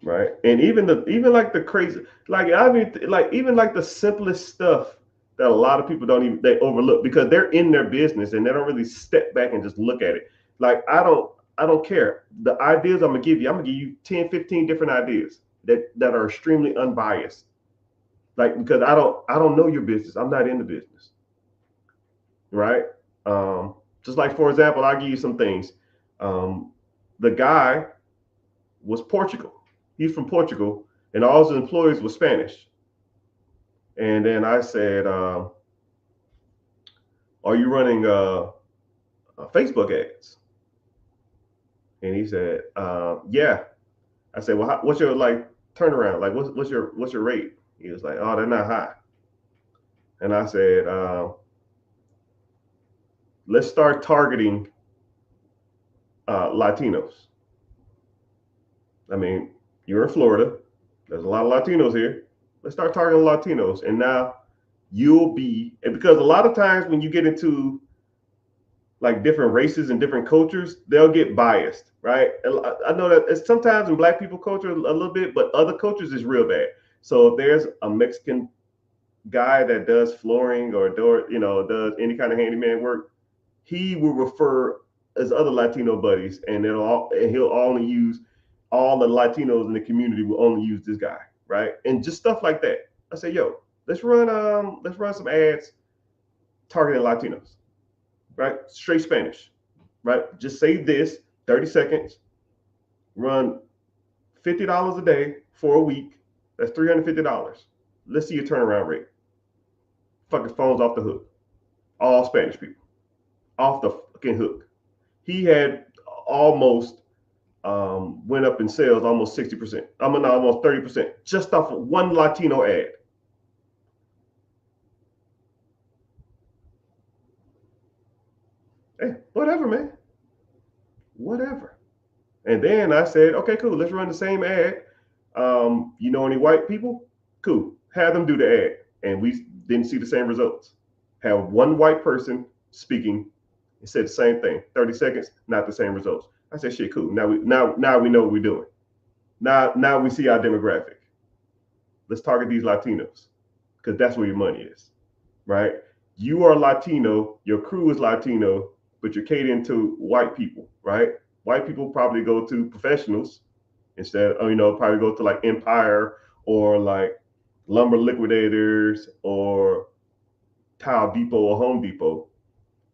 Right. And even like the crazy, even like the simplest stuff that a lot of people they overlook because they're in their business and they don't really step back and just look at it. Like I I don't care. The ideas I'm gonna give you 10, 15 different ideas that are extremely unbiased. Like, because I don't know your business. I'm not in the business, right? Just like, for example, I'll give you some things. Um, the guy was Portugal. He's from Portugal, and all his employees were Spanish. And then I said, "Are you running Facebook ads?" And he said, "Yeah." I said, "Well, what's your like turnaround? Like, what's your rate?" He was like, "Oh, they're not high." And I said, "Let's start targeting Latinos." I mean, you're in Florida. There's a lot of Latinos here. Let's start targeting Latinos. And now you'll be, and because a lot of times when you get into like different races and different cultures, they'll get biased, right? I know that it's sometimes in Black people culture a little bit, but other cultures is real bad. So if there's a Mexican guy that does flooring or does any kind of handyman work, he will refer his other Latino buddies, and he'll only use all the Latinos in the community will only use this guy, right? And just stuff like that. I say, yo, let's run some ads targeting Latinos, right? Straight Spanish, right? Just say this, 30 seconds, run $50 a day for a week. That's $350. Let's see your turnaround rate. Fucking phones off the hook. All Spanish people off the fucking hook. He had almost went up in sales almost 60%. I'm mean, almost 30% just off of one Latino ad. Hey, whatever, man. Whatever. And then I said, okay, cool. Let's run the same ad. You know any white people? Cool. Have them do the ad. And we didn't see the same results. Have one white person speaking. It said the same thing. 30 seconds, not the same results. I said, shit, cool. Now we know what we're doing. Now we see our demographic. Let's target these Latinos because that's where your money is, right? You are Latino, your crew is Latino, but you're catering to white people, right? White people probably go to professionals instead, probably go to like Empire or like Lumber Liquidators or Tile Depot or Home Depot.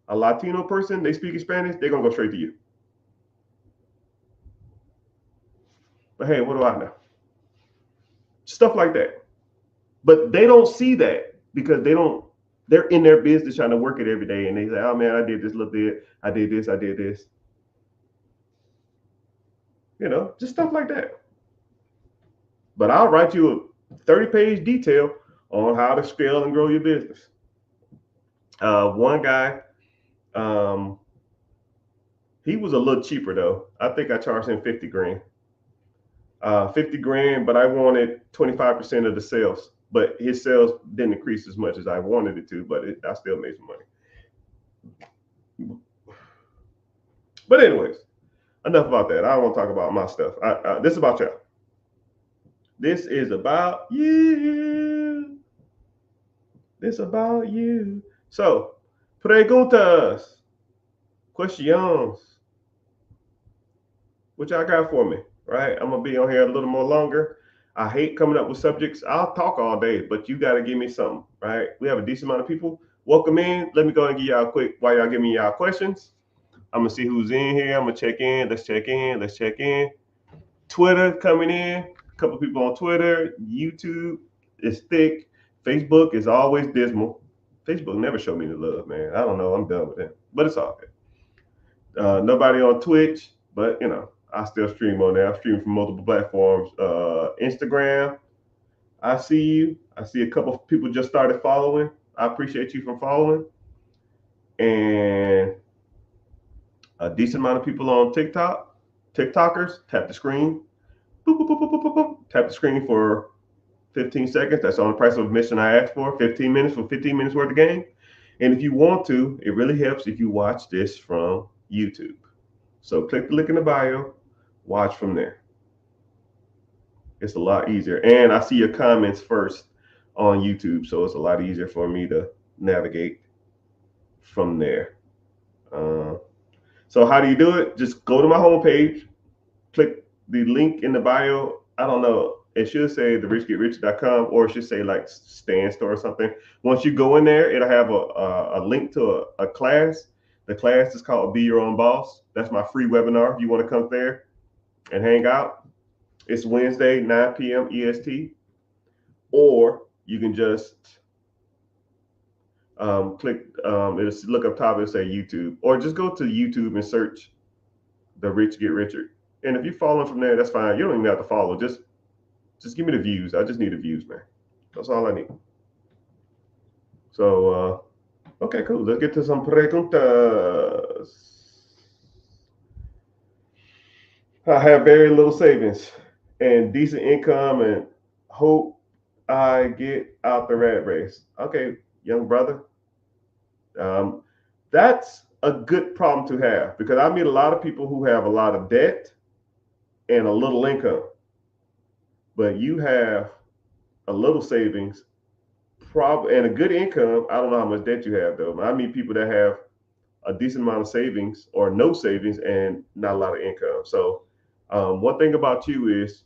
A Latino person, they speak Spanish, they're gonna go straight to you. But hey, what do I know? Stuff like that. But they don't see that because they're in their business trying to work it every day, and they say, oh man, I did this little bit, I did this. Just stuff like that. But I'll write you a 30-page detail on how to scale and grow your business. One guy, he was a little cheaper though. I think I charged him 50 grand. 50 grand, but I wanted 25% of the sales. But his sales didn't increase as much as I wanted it to, but I still made some money. But anyways, enough about that. I don't want to talk about my stuff. This is about y'all. This is about you. This is about you. So, preguntas, questions. What y'all got for me? Right? I'm gonna be on here a little more longer. I hate coming up with subjects. I'll talk all day, but you got to give me something, right? We have a decent amount of people. Welcome in. Let me go and give y'all a quick while y'all give me y'all questions. I'm gonna see who's in here. I'm gonna check in. Let's check in. Twitter coming in. A couple people on Twitter. YouTube is thick. Facebook is always dismal. Facebook never showed me the love, man. I don't know. I'm done with it, but it's all good. Nobody on Twitch, but I still stream on there. I stream from multiple platforms. Instagram, I see you. I see a couple of people just started following. I appreciate you for following. And a decent amount of people on TikTok. TikTokers, tap the screen. Boop, boop, boop, boop, boop, boop. Tap the screen for 15 seconds. That's the only price of admission I asked for. 15 minutes for 15 minutes worth of game. And if you want to, it really helps if you watch this from YouTube. So click the link in the bio, watch from there. It's a lot easier. And I see your comments first on YouTube, so it's a lot easier for me to navigate from there. So how do you do it? Just go to my homepage, click the link in the bio. I don't know. It should say therichgetricher.com, or it should say like Stan Store or something. Once you go in there, it'll have a link to a class. The class is called Be Your Own Boss. That's my free webinar. If you want to come there and hang out, it's Wednesday, 9 p.m. EST. Or you can just click, it'll look up top and say YouTube, or just go to YouTube and search The Rich Get Richer. And if you're following from there, that's fine. You don't even have to follow. Just give me the views. I just need the views, man. That's all I need. So, okay, cool. Let's get to some preguntas. I have very little savings and decent income and hope I get out the rat race. Okay, young brother. That's a good problem to have, because I meet a lot of people who have a lot of debt and a little income, but you have a little savings, and a good income. I don't know how much debt you have though. I meet people that have a decent amount of savings or no savings and not a lot of income. So one thing about you is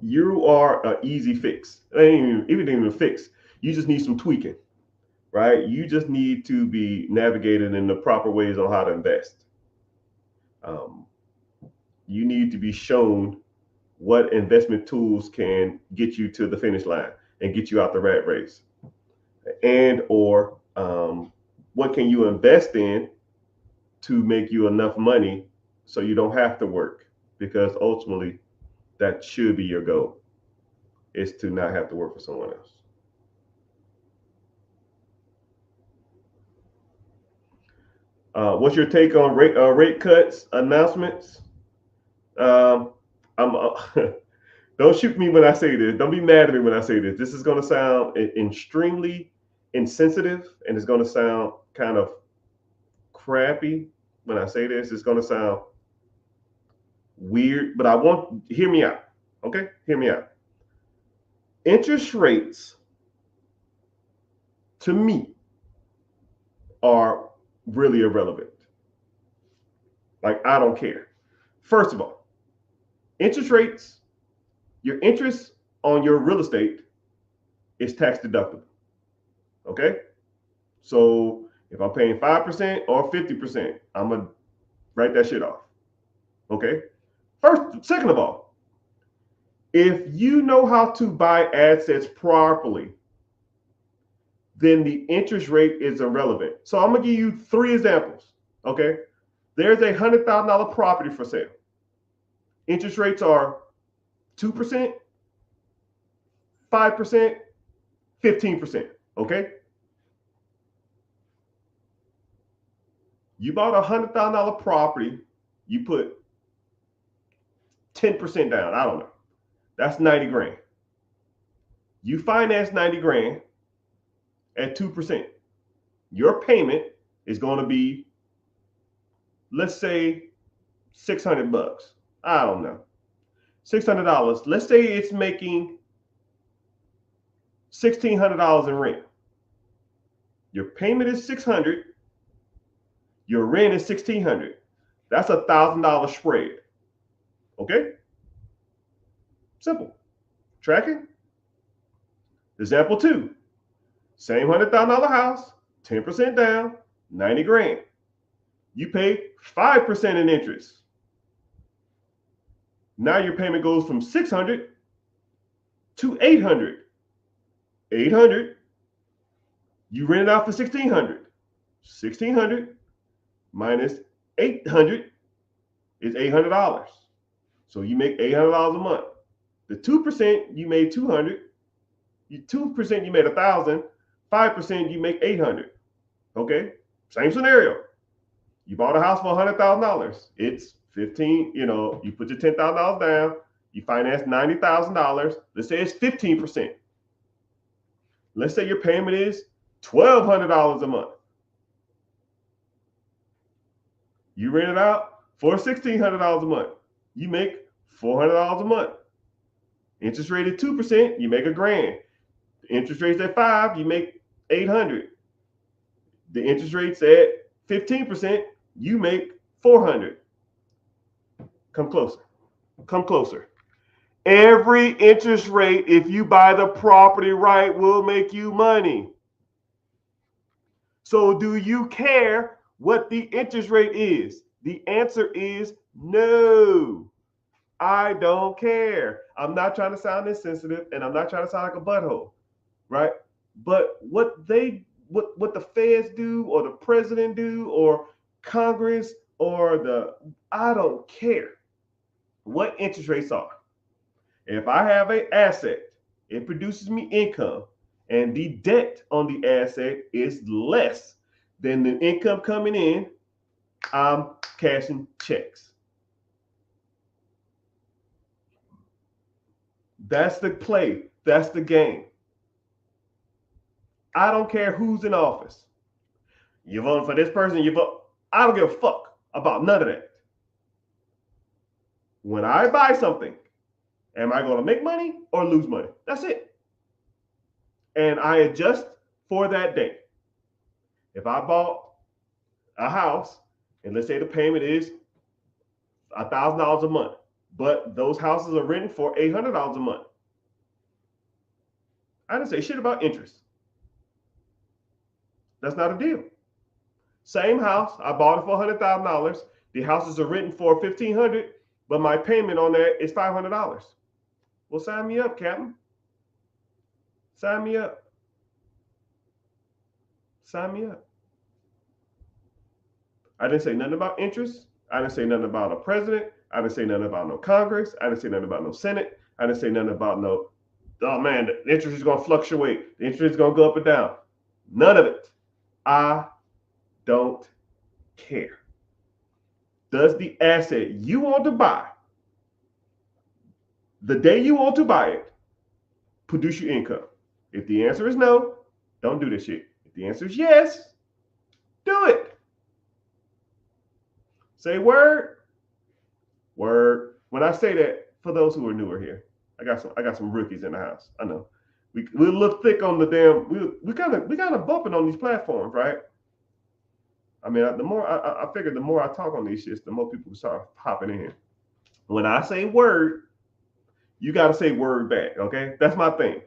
you are an easy fix. Even fix, you just need some tweaking, right? You just need to be navigated in the proper ways on how to invest. You need to be shown what investment tools can get you to the finish line and get you out the rat race, and or what can you invest in to make you enough money so you don't have to work, because ultimately that should be your goal, is to not have to work for someone else. What's your take on rate cuts announcements? I'm don't shoot me when I say this. Don't be mad at me when I say this. This is going to sound extremely insensitive, and it's going to sound kind of crappy when I say this. It's going to sound weird, but hear me out. Okay? Hear me out. Interest rates, to me, are really irrelevant. Like, I don't care. First of all, interest rates, your interest on your real estate is tax deductible. Okay? So if I'm paying 5% or 50%, I'm going to write that shit off. Okay? Second of all, if you know how to buy assets properly, then the interest rate is irrelevant. So I'm going to give you 3 examples. Okay? There's a $100,000 property for sale. Interest rates are 2%, 5%, 15%. Okay? You bought a $100,000 property, you put 10% down. I don't know. That's 90 grand. You finance 90 grand at 2%. Your payment is going to be, let's say, $600. I don't know. $600. Let's say it's making $1,600 in rent. Your payment is $600. Your rent is $1,600. That's $1,000 spread. Okay? Simple. Tracking? Example 2. Same $100,000 house, 10% down, 90 grand. You pay 5% in interest. Now your payment goes from 600 to 800. 800. You rent it out for 1,600. 1,600 minus 800 is $800. So you make $800 a month. The 2%, you made 200. 2%, you made 1,000. 5%, you make 800. Okay? Same scenario. You bought a house for $100,000. It's 15, you put your $10,000 down. You finance $90,000. Let's say it's 15%. Let's say your payment is $1,200 a month. You rent it out for $1,600 a month. You make $400 a month. Interest rate at 2%, you make $1,000. Interest rates at 5%, you make $800. The interest rate's at 15%. You make 400. Come closer. Come closer. Every interest rate, if you buy the property right, will make you money. So do you care what the interest rate is? The answer is no. I don't care. I'm not trying to sound insensitive, and I'm not trying to sound like a butthole, right? But what the feds do, or the president do, or Congress, or I don't care what interest rates are. If I have an asset, it produces me income, and the debt on the asset is less than the income coming in, I'm cashing checks. That's the play. That's the game. I don't care who's in office. You vote for this person, you vote. I don't give a fuck about none of that. When I buy something, am I going to make money or lose money? That's it. And I adjust for that day. If I bought a house, and let's say the payment is $1,000 a month, but those houses are rented for $800 a month, I didn't say shit about interest. That's not a deal. Same house, I bought it for $100,000. The houses are rented for $1,500, but my payment on that is $500. Well, sign me up, Captain. Sign me up. Sign me up. I didn't say nothing about interest. I didn't say nothing about a president. I didn't say nothing about no Congress. I didn't say nothing about no Senate. I didn't say nothing about no, oh man, the interest is going to fluctuate. The interest is going to go up and down. None of it. I don't care. Does the asset you want to buy, the day you want to buy it, produce you income? If the answer is no, don't do this shit. If the answer is yes, do it. Say word. Word. When I say that, for those who are newer here, I got some rookies in the house. I know. We're a little thick on the damn. We kind of bumping on these platforms, right? I mean, the more I figure, the more I talk on these shits, the more people start hopping in. When I say word, you got to say word back. Okay, that's my thing.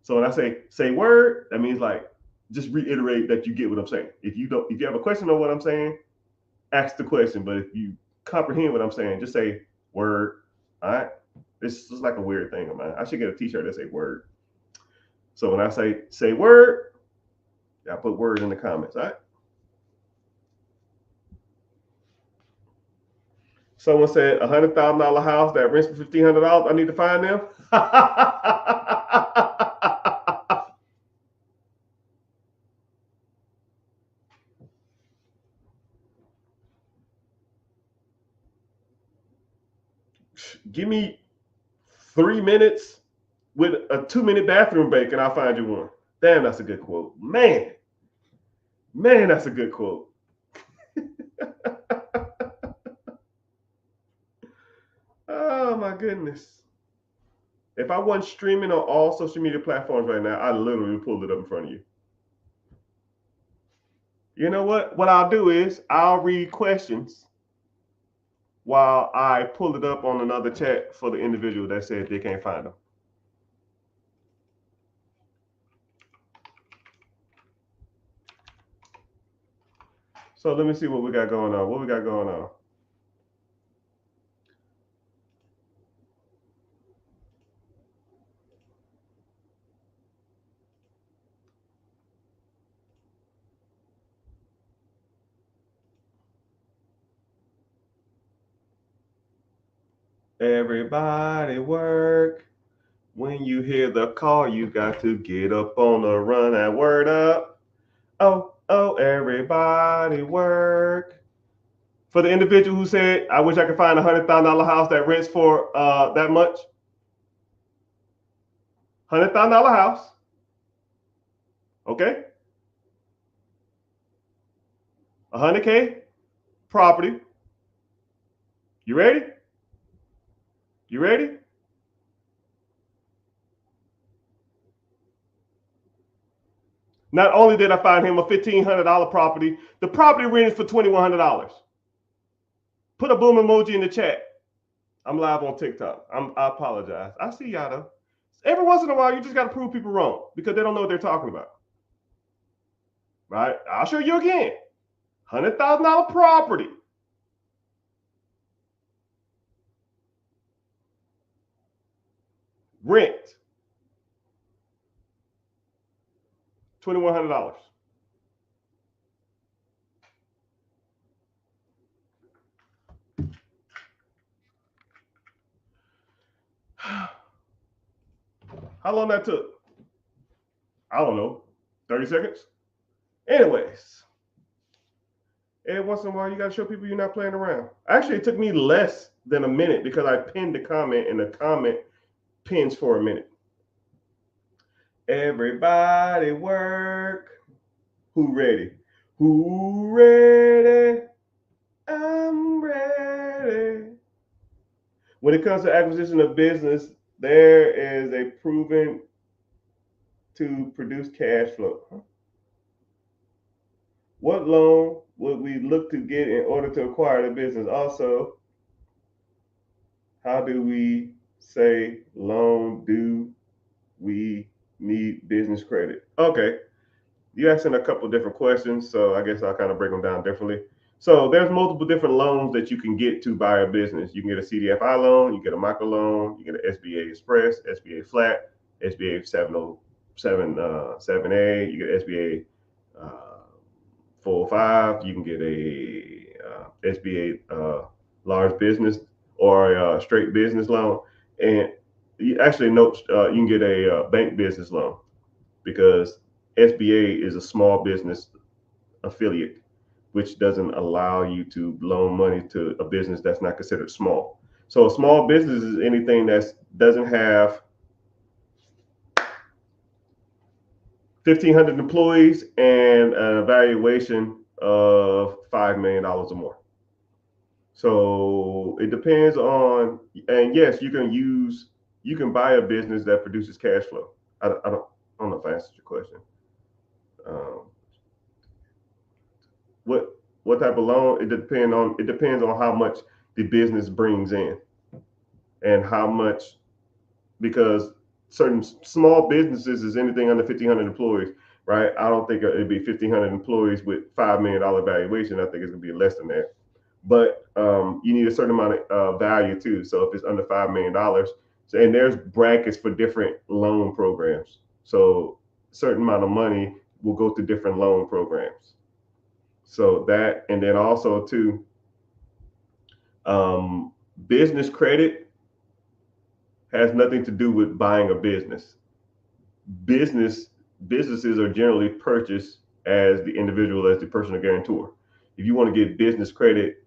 So when I say word, that means like just reiterate that you get what I'm saying. If you have a question on what I'm saying, ask the question. But if you comprehend what I'm saying, just say word. All right. This is like a weird thing of mine. I should get a t-shirt that say word. So when I say word, I put word in the comments. All right. Someone said $100,000 house that rents for $1,500. I need to find them. Give me 3 minutes with a 2-minute bathroom break, and I'll find you one. Damn, that's a good quote. Man, that's a good quote. Oh my goodness. If I wasn't streaming on all social media platforms right now, I literally pulled it up in front of you. You know what? What I'll do is I'll read questions while I pull it up on another chat for the individual that said they can't find them. So let me see what we got going on. Everybody work. When you hear the call, you got to get up on the run and word up. Oh, everybody work. For the individual who said, I wish I could find $100,000 house that rents for that much. $100,000 house. Okay. 100K property. You ready? You ready? Not only did I find him a $1,500 property, the property rented for $2,100. Put a boom emoji in the chat. I'm live on TikTok. I apologize. I see y'all though. Every once in a while, you just got to prove people wrong because they don't know what they're talking about. Right? I'll show you again. $100,000 property. Rent. $2,100. How long that took? I don't know. 30 seconds? Anyways. Every once in a while, you got to show people you're not playing around. Actually, it took me less than a minute because I pinned the comment, and the comment pins for a minute. Everybody work. Who ready? Who ready? I'm ready. When it comes to acquisition of business, there is a proven to produce cash flow. What loan would we look to get in order to acquire the business? Also, how do we say loan? Do we need business credit? Okay, you asking a couple different questions, so I guess I'll kind of break them down differently. So there's multiple different loans that you can get to buy a business. You can get a CDFI loan, you get a micro loan, you get an SBA Express, SBA Flat, SBA 707A, you get SBA 405, you can get a SBA large business or a straight business loan. And you actually note you can get a bank business loan because SBA is a small business affiliate, which doesn't allow you to loan money to a business that's not considered small. So a small business is anything that doesn't have 1,500 employees and an evaluation of $5 million or more. So it depends on, and yes, you can buy a business that produces cash flow. I don't know if I answered your question. What type of loan? It depends on how much the business brings in and how much, because certain small businesses is anything under 1,500 employees, right? I don't think it'd be 1,500 employees with $5 million valuation. I think it's gonna be less than that. But you need a certain amount of value too. So if it's under $5 million, and there's brackets for different loan programs. So a certain amount of money will go to different loan programs. So that, and then also too, business credit has nothing to do with buying a business. Businesses are generally purchased as the individual, as the personal guarantor. If you want to get business credit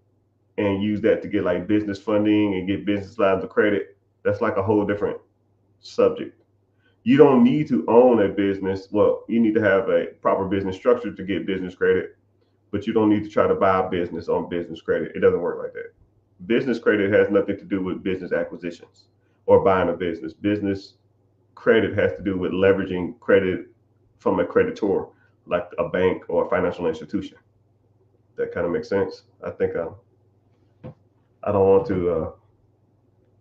and use that to get like business funding and get business lines of credit, that's like a whole different subject. You don't need to own a business. Well, you need to have a proper business structure to get business credit, but you don't need to try to buy a business on business credit. It doesn't work like that. Business credit has nothing to do with business acquisitions or buying a business. Business credit has to do with leveraging credit from a creditor, like a bank or a financial institution. That kind of makes sense. I think I don't want to,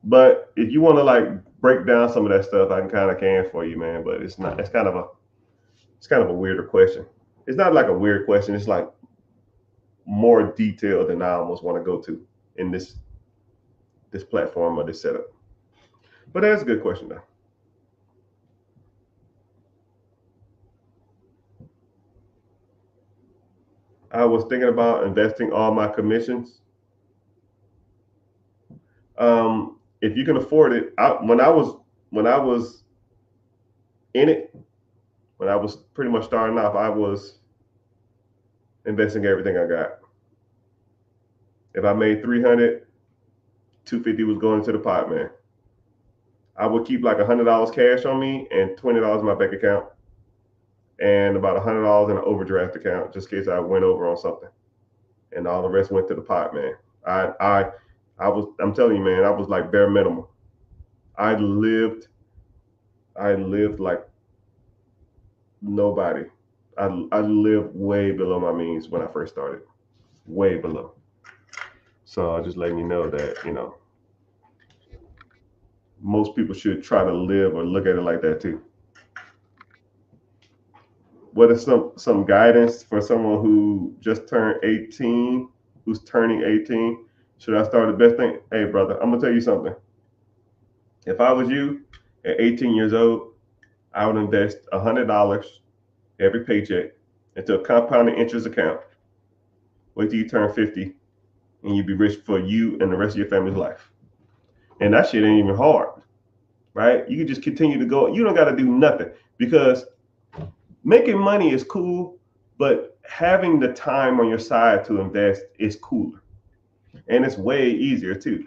but if you want to like break down some of that stuff, I can for you, man. But it's not. It's kind of a weirder question. It's not like a weird question. It's like more detailed than I almost want to go to in this platform or this setup. But that's a good question though. I was thinking about investing all my commissions. If you can afford it, when I was in it, when I was pretty much starting off, I was investing everything I got. If I made 300, 250 was going into the pot, man. I would keep like $100 cash on me and $20 in my bank account, and about $100 in an overdraft account, just in case I went over on something. And all the rest went to the pot, man. I'm telling you, man, I was like bare minimum. I lived like nobody. I lived way below my means when I first started, way below. So I'm just letting you know that, most people should try to live or look at it like that too. What is some guidance for someone who just turned 18, who's turning 18? Should I start the best thing? Hey, brother, I'm gonna tell you something. If I was you at 18 years old, I would invest $100 every paycheck into a compounding interest account. Wait till you turn 50, and you'd be rich for you and the rest of your family's life. And that shit ain't even hard, right? You can just continue to go. You don't got to do nothing, because making money is cool, but having the time on your side to invest is cooler. And it's way easier too,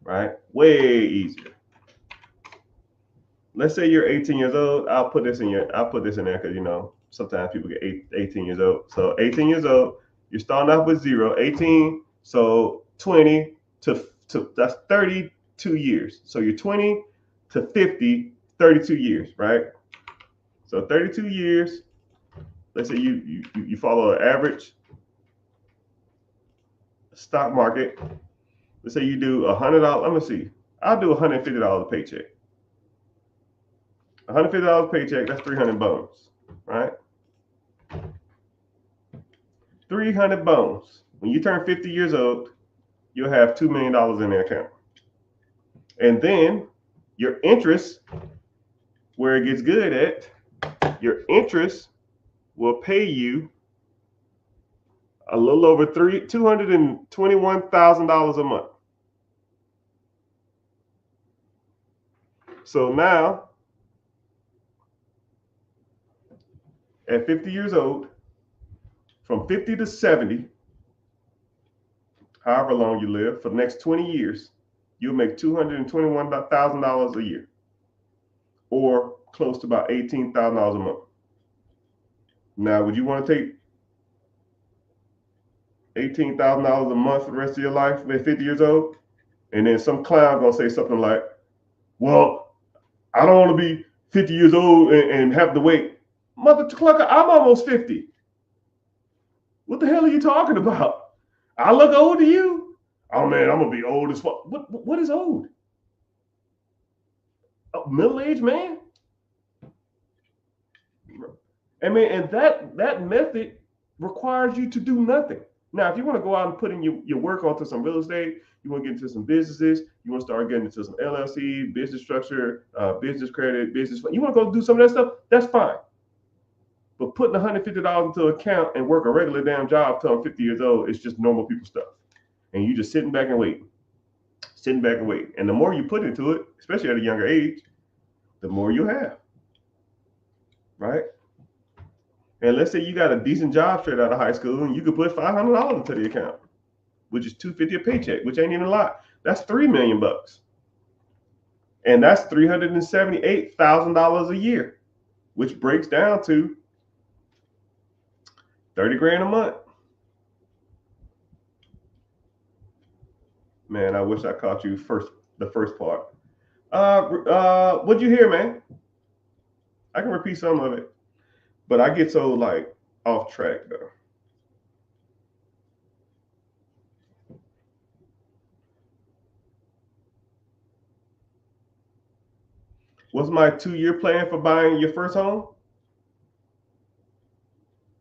right? Way easier. Let's say you're 18 years old. I'll put this in there because sometimes people get 18 years old. So 18 years old, you're starting off with zero. 18, so 20 to that's 32 years. So you're 20 to 50, 32 years, right? So 32 years. Let's say you follow an average stock market. Let's say you do $100. Let me see. I'll do $150 a paycheck. $150 paycheck. That's 300 bones, right? 300 bones. When you turn 50 years old, you'll have $2 million in their account. And then your interest, where it gets good at, your interest will pay you a little over $221,000 a month. So now, at 50 years old, from 50 to 70, however long you live, for the next 20 years, you'll make $221,000 a year, or close to about $18,000 a month. Now, would you want to take $18,000 a month for the rest of your life at 50 years old? And then some clown gonna say something like, well, I don't want to be 50 years old and have to wait. Mother clucker, I'm almost 50. What the hell are you talking about? I look old to you? Oh man, I'm gonna be old as fuck. What is old? A middle-aged man? I mean, and that method requires you to do nothing. Now, if you want to go out and put in your work onto some real estate, you want to get into some businesses, you want to start getting into some LLC, business structure, business credit, business, you want to go do some of that stuff, that's fine. But putting $150 into an account and work a regular damn job till I'm 50 years old is just normal people stuff. And you just sitting back and waiting. And the more you put into it, especially at a younger age, the more you have, right? And let's say you got a decent job straight out of high school, and you could put $500 into the account, which is $250 a paycheck, which ain't even a lot. That's $3 million, and that's $378,000 a year, which breaks down to 30 grand a month. Man, I wish I caught you the first part. What'd you hear, man? I can repeat some of it, but I get so like off track though. What's my 2-year plan for buying your first home?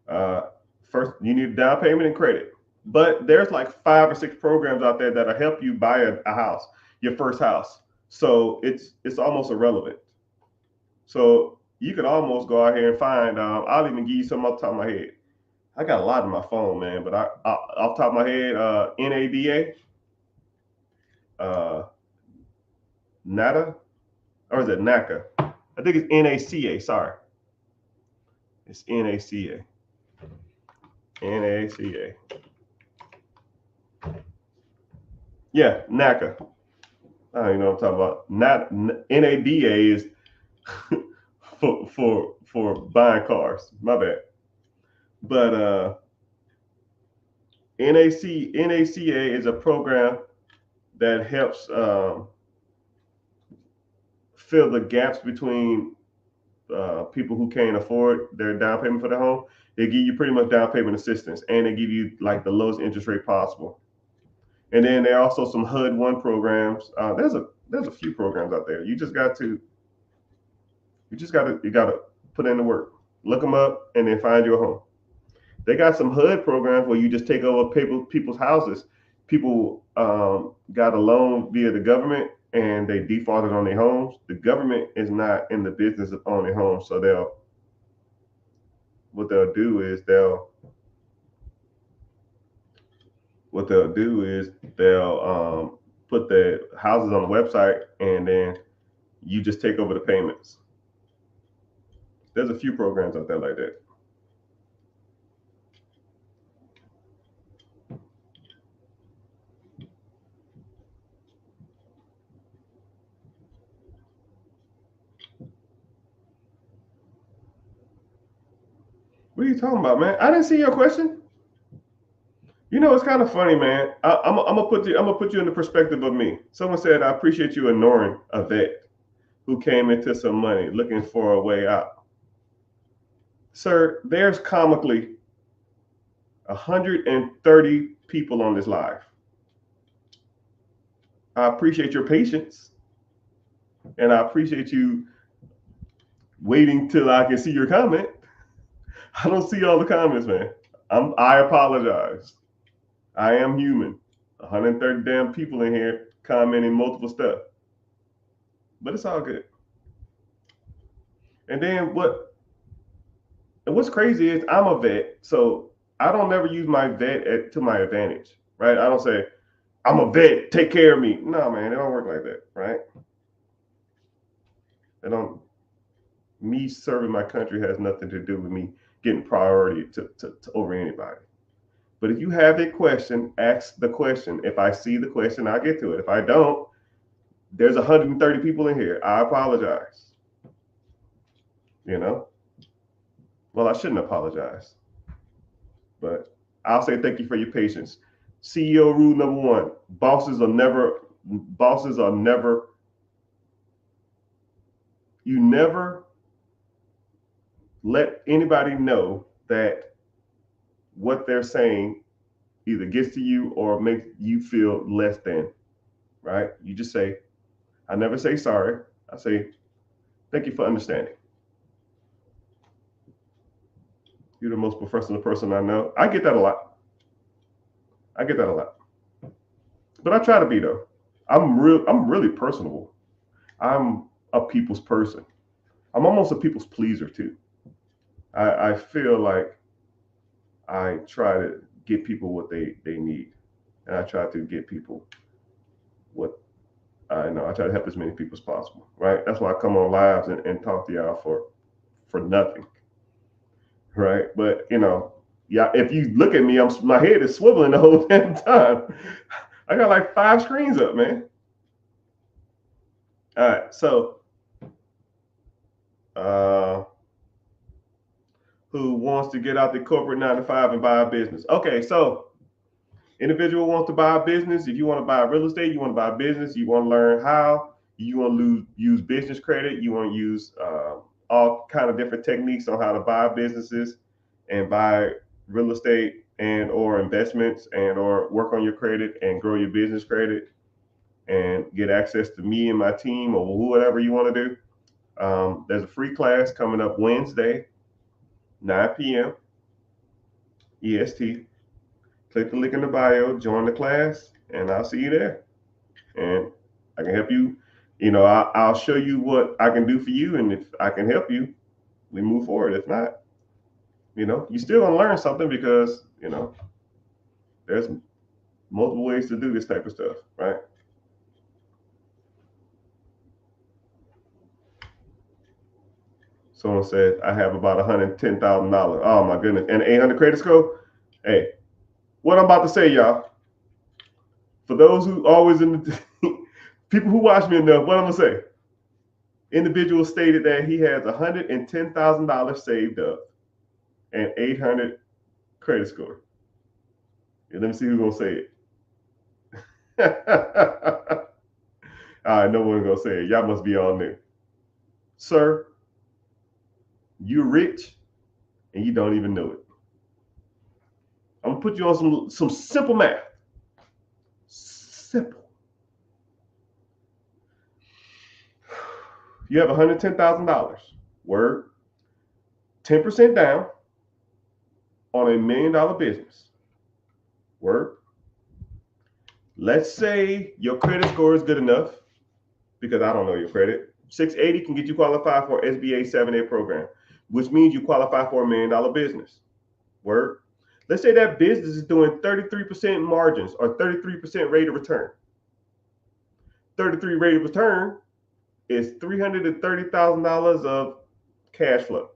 First, you need a down payment and credit. But there's like 5 or 6 programs out there that'll help you buy a house, your first house. So it's almost irrelevant. So you could almost go out here and find. I'll even give you some off the top of my head. I got a lot in my phone, man. But I off the top of my head, NADA, NADA, or is it NACA? I think it's NACA. Sorry, it's NACA. NACA. Yeah, NACA. I don't even know what I'm talking about. Not NADA is for buying cars. My bad. But NACA is a program that helps fill the gaps between people who can't afford their down payment for their home, they give you pretty much down payment assistance, and they give you like the lowest interest rate possible. And then there are also some HUD one programs. There's a few programs out there. You got to put in the work, look them up, and then find your home. They got some HUD programs where you just take over people's houses. People got a loan via the government and they defaulted on their homes. The government is not in the business of owning homes, so what they'll do is they'll put the houses on the website, and then you just take over the payments. There's a few programs out there like that. What are you talking about, man? I didn't see your question. You know, it's kind of funny, man. I'm gonna put you in the perspective of me. Someone said, "I appreciate you ignoring a vet who came into some money looking for a way out." Sir, there's comically 130 people on this live. I appreciate your patience, and I appreciate you waiting till I can see your comment. I don't see all the comments, man. I apologize. I am human. 130 damn people in here commenting multiple stuff, but it's all good. And then what's crazy is I'm a vet, so I don't never use my vet to my advantage, right? I don't say I'm a vet, take care of me. No, man, it don't work like that, right? It don't. Me serving my country has nothing to do with me getting priority to over anybody. But if you have a question, ask the question. If I see the question, I'll get to it. If I don't, there's 130 people in here. I apologize. You know? Well, I shouldn't apologize. But I'll say thank you for your patience. CEO rule number one: you never let anybody know that what they're saying either gets to you or makes you feel less than, right? You just say, I never say sorry. I say, thank you for understanding. You're the most professional person I know. I get that a lot. But I try to be though. I'm really personable. I'm a people's person. I'm almost a people's pleaser too. I feel like I try to get people what they need. And I try to get people what I know. I try to help as many people as possible, right? That's why I come on lives and talk to y'all for nothing, right? But you know, yeah, if you look at me, my head is swiveling the whole damn time. I got like 5 screens up, man. All right, so who wants to get out the corporate 9 to 5 and buy a business? Okay, so individual wants to buy a business. If you want to buy real estate, you want to buy a business, you want to learn how, you want to use business credit, you want to use all kind of different techniques on how to buy businesses and buy real estate and or investments and or work on your credit and grow your business credit and get access to me and my team or whatever you want to do. There's a free class coming up Wednesday, 9 p.m. EST. Click the link in the bio, join the class, and I'll see you there. And I can help you. You know, I'll show you what I can do for you, and if I can help you, we move forward. If not, you know, you still gonna learn something because you know there's multiple ways to do this type of stuff, right? Someone said I have about $110,000. Oh my goodness, and 800 credit score. Hey, what I'm about to say, y'all. For those who always in the people who watch me enough, what I'm gonna say. Individual stated that he has $110,000 saved up and 800 credit score. Yeah, let me see who's gonna say it. All right, no one's gonna say it. Y'all must be all new, sir. You're rich and you don't even know it. I'm gonna put you on some simple math. Simple. You have $110,000. Word. 10% down on $1 million business. Word. Let's say your credit score is good enough, because I don't know your credit. 680 can get you qualified for SBA 7A program, which means you qualify for $1 million business. Word. Let's say that business is doing 33% margins or 33% rate of return. 33 rate of return is $330,000 of cash flow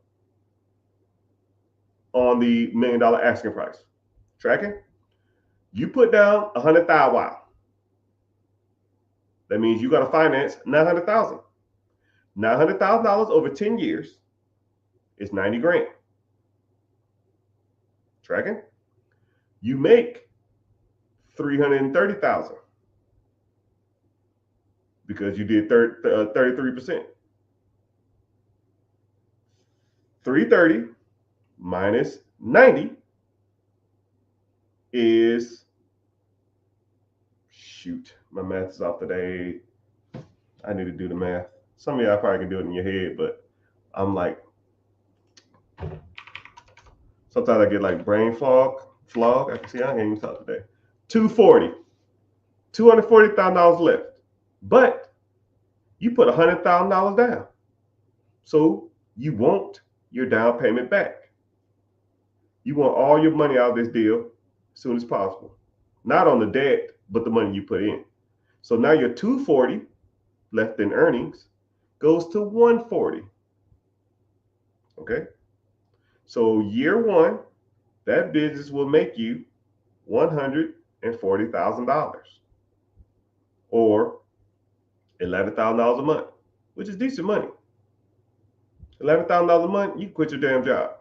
on the $1 million asking price. Tracking? You put down 100,000. Wow. That means you got to finance 900,000. $900,000 over 10 years is 90 grand. Tracking? You make 330,000 because you did 33%. 330 minus 90 is, shoot, my math is off today. I need to do the math. Some of y'all probably can do it in your head, but I'm like, sometimes I get like brain fog. I can see I can't even talk today. $240,000 left. But you put $100,000 down. So you want your down payment back. You want all your money out of this deal as soon as possible. Not on the debt, but the money you put in. So now your $240 left in earnings goes to $140. Okay. So year one, that business will make you $140,000 or $11,000 a month, which is decent money. $11,000 a month, you can quit your damn job.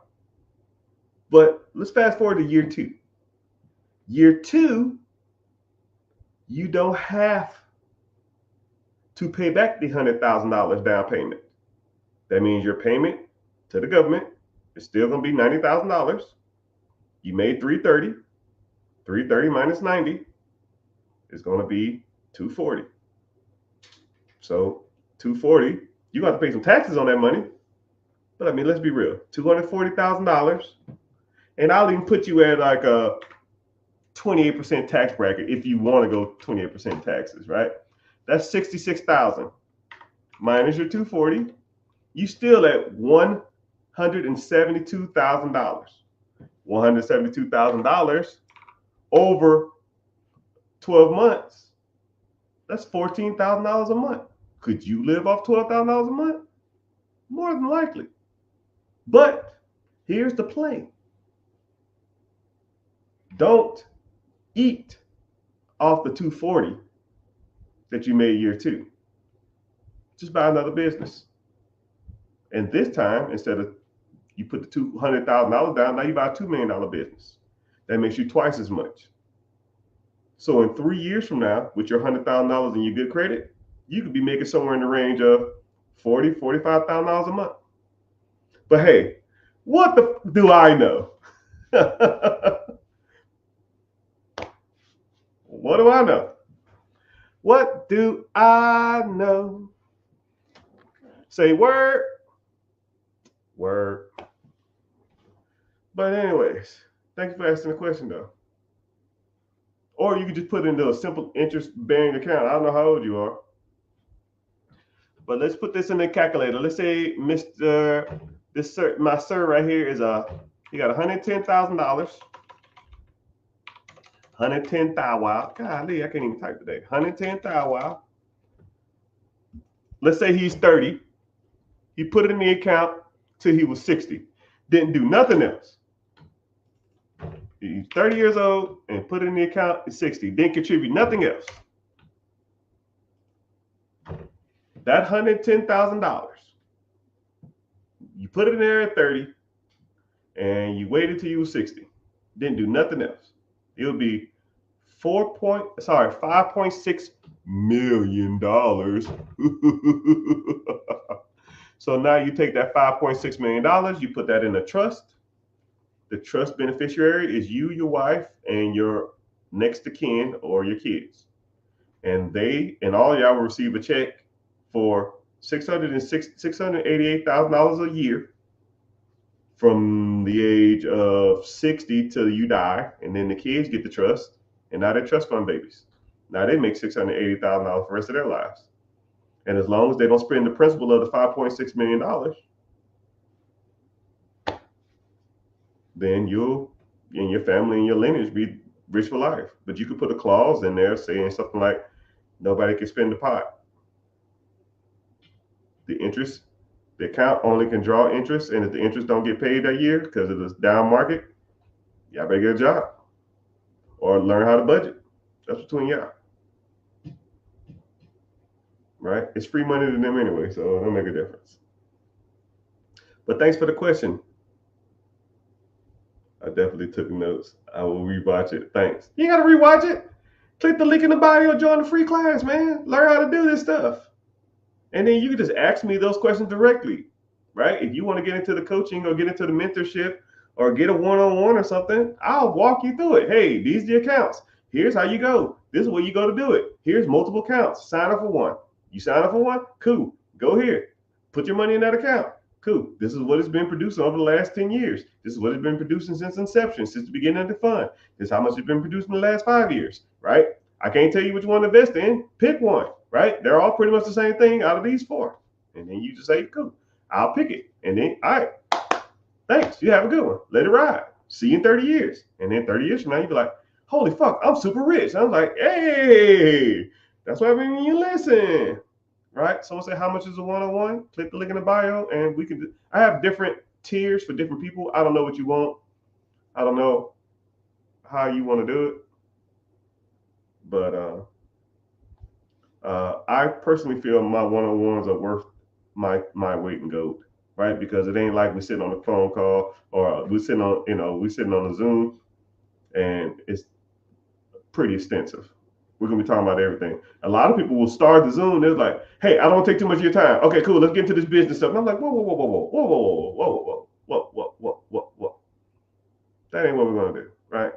But let's fast forward to year two. Year two, you don't have to pay back the $100,000 down payment. That means your payment to the government is still going to be $90,000. You made 330. 330 minus 90 is going to be 240. So 240, you got to pay some taxes on that money. But I mean, let's be real, $240,000, and I'll even put you at like a 28% tax bracket if you want to go 28% taxes, right? That's 66,000 minus your 240. You still at $172,000. $172,000 over 12 months. That's $14,000 a month. Could you live off $12,000 a month? More than likely. But here's the play. Don't eat off the 240 that you made year two. Just buy another business. And this time, instead of you put the $200,000 down, now you buy a $2 million business. That makes you twice as much. So in 3 years from now, with your $100,000 in your good credit, you could be making somewhere in the range of $40,000, $45,000 a month. But hey, what do I know? What do I know? What do I know? Say word. Word. But anyways, thanks for asking the question though. Or you could just put it into a simple interest-bearing account. I don't know how old you are. But let's put this in the calculator. Let's say my sir right here is he got $110,000. 110,000. Golly, I can't even type today. 110,000. Let's say he's 30. He put it in the account till he was 60. Didn't do nothing else. He's 30 years old and put it in the account at 60. Didn't contribute nothing else. That $110,000, you put it in there at 30 and you waited till you were 60. Didn't do nothing else. It would be $5.6 million. So now you take that $5.6 million, you put that in a trust. The trust beneficiary is you, your wife, and your next of kin or your kids. And they and all y'all will receive a check for $688,000 a year from the age of 60 till you die, and then the kids get the trust, and now they're trust fund babies. Now they make $680,000 for the rest of their lives, and as long as they don't spend the principal of the $5.6 million, then you'll and your family and your lineage be rich for life. But you could put a clause in there saying something like nobody can spend the pot. The interest, the account only can draw interest, and if the interest don't get paid that year because of this down market, y'all better get a job or learn how to budget. That's between y'all, right? It's free money to them anyway, so it don't make a difference. But thanks for the question. I definitely took notes. I will rewatch it. Thanks. You gotta rewatch it. Click the link in the bio, join the free class, man. Learn how to do this stuff. And then you can just ask me those questions directly, right? If you want to get into the coaching or get into the mentorship or get a one-on-one or something, I'll walk you through it. Hey, these are the accounts. Here's how you go. This is where you go to do it. Here's multiple accounts. Sign up for one. You sign up for one? Cool. Go here. Put your money in that account. Cool. This is what it's been producing over the last 10 years. This is what it's been producing since inception, since the beginning of the fund. This is how much it's been producing in the last 5 years, right? I can't tell you which one to invest in. Pick one, right? They're all pretty much the same thing out of these four. And then you just say, cool, I'll pick it. And then, all right, thanks. You have a good one. Let it ride. See you in 30 years. And then 30 years from now, you'll be like, holy fuck, I'm super rich. I was like, hey, that's what I mean when you listen. Right? Someone say, how much is a one-on-one? Click the link in the bio and we can do. I have different tiers for different people. I don't know what you want. I don't know how you want to do it. But I personally feel my one-on-ones are worth my weight in gold, right? Because it ain't like we're sitting on a phone call or we're sitting on a Zoom, and it's pretty extensive. We're gonna be talking about everything. A lot of people will start the Zoom. They're like, "Hey, I don't want to take too much of your time. Okay, cool. Let's get into this business stuff." And I'm like, "Whoa, whoa, whoa, whoa, whoa, whoa, whoa, whoa, whoa, whoa, whoa, whoa, whoa. That ain't what we're gonna do, right?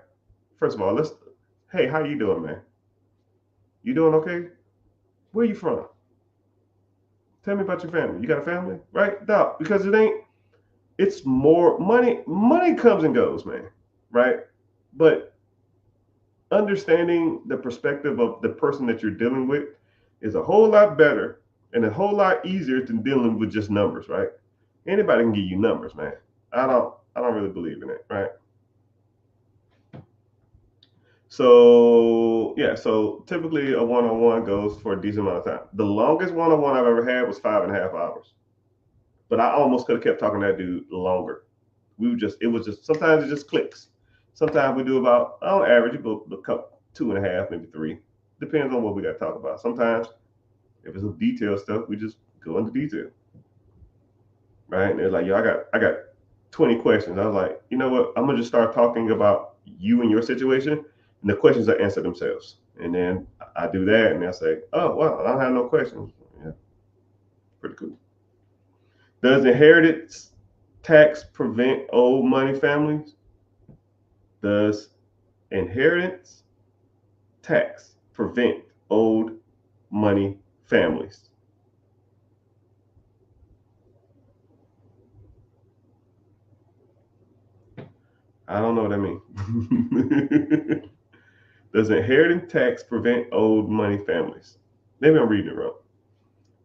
First of all, Hey, how you doing, man? You doing okay? Where you from? Tell me about your family. You got a family, right? No, because it ain't. It's more money. Money comes and goes, man, right? But understanding the perspective of the person that you're dealing with is a whole lot better and a whole lot easier than dealing with just numbers, right? Anybody can give you numbers, man. I don't really believe in it, right? So yeah, so typically a one-on-one goes for a decent amount of time. The longest one-on-one I've ever had was 5.5 hours. But I almost could have kept talking to that dude longer. It was just sometimes it just clicks. Sometimes we do about on average about a couple 2.5, maybe 3. Depends on what we got to talk about. Sometimes if it's some detailed stuff, we just go into detail. Right? And they're like, yo, I got 20 questions. I was like, you know what? I'm gonna just start talking about you and your situation, and the questions will answer themselves. And then I do that, and I say, oh well, I don't have no questions. Yeah, pretty cool. Does inheritance tax prevent old money families? Does inheritance tax prevent old money families? I don't know what that means. Does inheritance tax prevent old money families? Maybe I'm reading it wrong.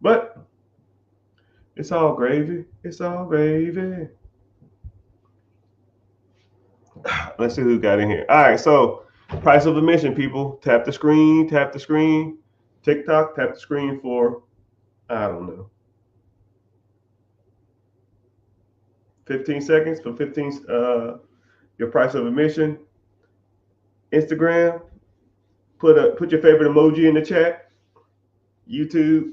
But it's all gravy. It's all gravy. Let's see who got in here. All right, so price of admission, people. Tap the screen, tap the screen. TikTok, tap the screen for, I don't know, 15 seconds for 15, your price of admission. Instagram, put your favorite emoji in the chat. YouTube,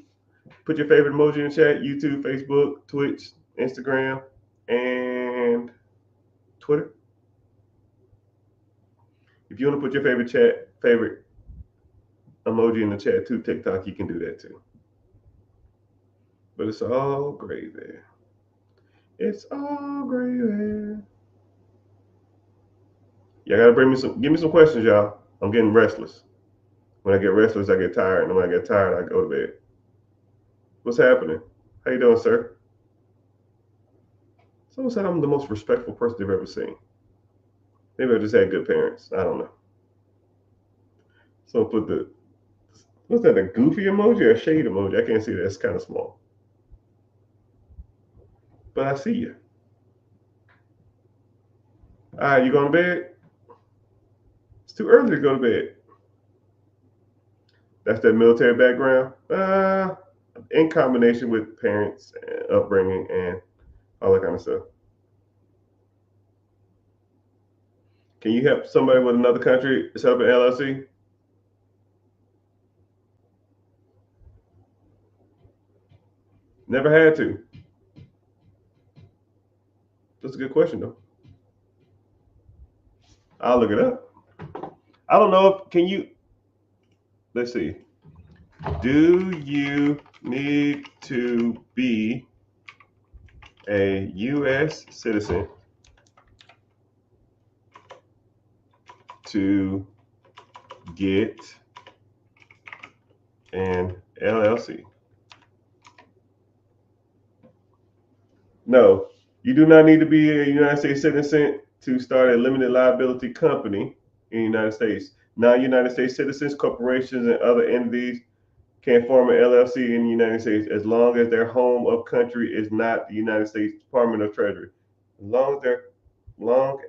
put your favorite emoji in the chat. YouTube, Facebook, Twitch, Instagram, and Twitter. If you want to put your favorite emoji in the chat too, TikTok, you can do that too. But it's all gravy. It's all gravy. Y'all gotta give me some questions, y'all. I'm getting restless. When I get restless, I get tired, and when I get tired, I go to bed. What's happening? How you doing, sir? Someone said I'm the most respectful person they've ever seen. Maybe I just had good parents. I don't know. So put the what's that? A goofy emoji or a shade emoji? I can't see that. It's kind of small. But I see you. All right, you going to bed? It's too early to go to bed. That's that military background. In combination with parents, upbringing, and all that kind of stuff. Can you help somebody with another country set up an LLC? Never had to. That's a good question though. I'll look it up. I don't know if can you. Let's see. Do you need to be a U.S. citizen to get an LLC? No, you do not need to be a United States citizen to start a limited liability company in the United States. Non-United States citizens, corporations, and other entities can form an LLC in the United States as long as their home of country is not the United States Department of Treasury. Long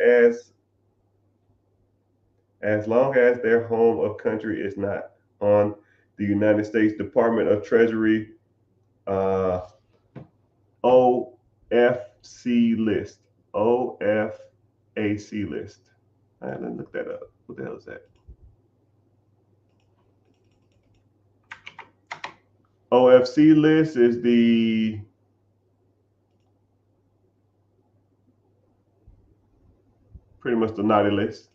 as their home of country is not on the United States Department of Treasury OFC list. OFAC list. All right, let me look that up. What the hell is that? OFC list is the pretty much the naughty list.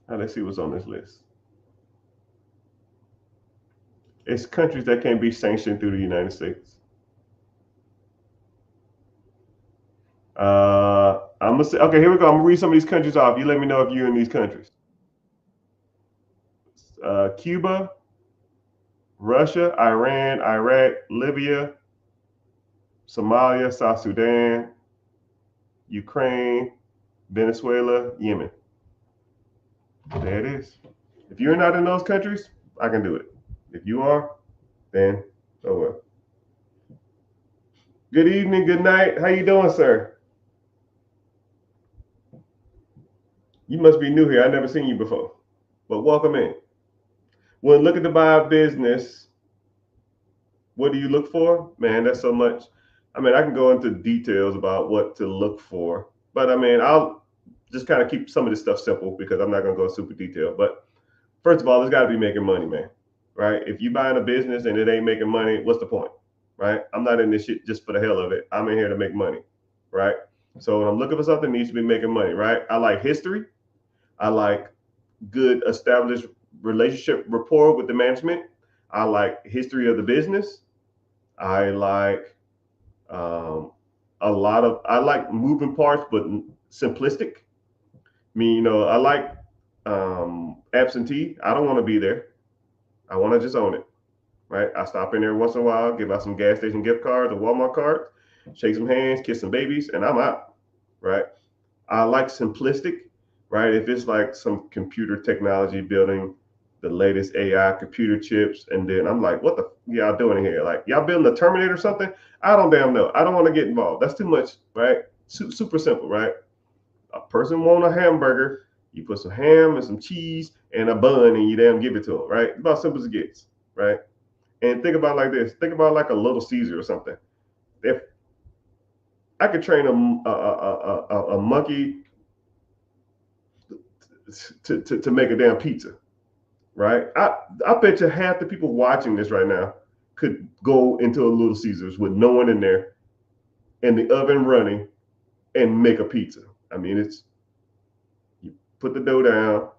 Now let's see what's on this list. It's countries that can be sanctioned through the United States. I'm gonna say, okay, here we go. I'm gonna read some of these countries off. You let me know if you're in these countries. Cuba, Russia, Iran, Iraq, Libya, Somalia, South Sudan, Ukraine, Venezuela, Yemen. There it is. If you're not in those countries, I can do it. If you are, then oh well. Good evening, good night. How you doing, sir? You must be new here. I've never seen you before. But welcome in. When looking to buy a business, what do you look for? Man, that's so much. I mean, I can go into details about what to look for, but I mean, I'll just kind of keep some of this stuff simple because I'm not going to go super detailed. But first of all, it's got to be making money, man. Right? If you buying a business and it ain't making money, what's the point? Right? I'm not in this shit just for the hell of it. I'm in here to make money. Right? So when I'm looking for something, it needs to be making money. Right? I like history. I like good established relationship rapport with the management. I like history of the business. I like I like moving parts, but simplistic. I mean, I like absentee. I don't want to be there. I want to just own it, right? I stop in there once in a while, give out some gas station gift cards, a Walmart card, shake some hands, kiss some babies, and I'm out, right? I like simplistic, right? If it's like some computer technology building the latest AI computer chips, and then I'm like, what the y'all doing here? Like y'all building a Terminator or something? I don't damn know. I don't want to get involved. That's too much, right? Super simple, right? A person want a hamburger, you put some ham and some cheese and a bun, and you damn give it to them, right? It's about simple as it gets, right? And think about it like this. Think about like a Little Caesar or something. If I could train a monkey to make a damn pizza, right? I bet you half the people watching this right now could go into a Little Caesars with no one in there and the oven running and make a pizza. I mean, it's you put the dough down,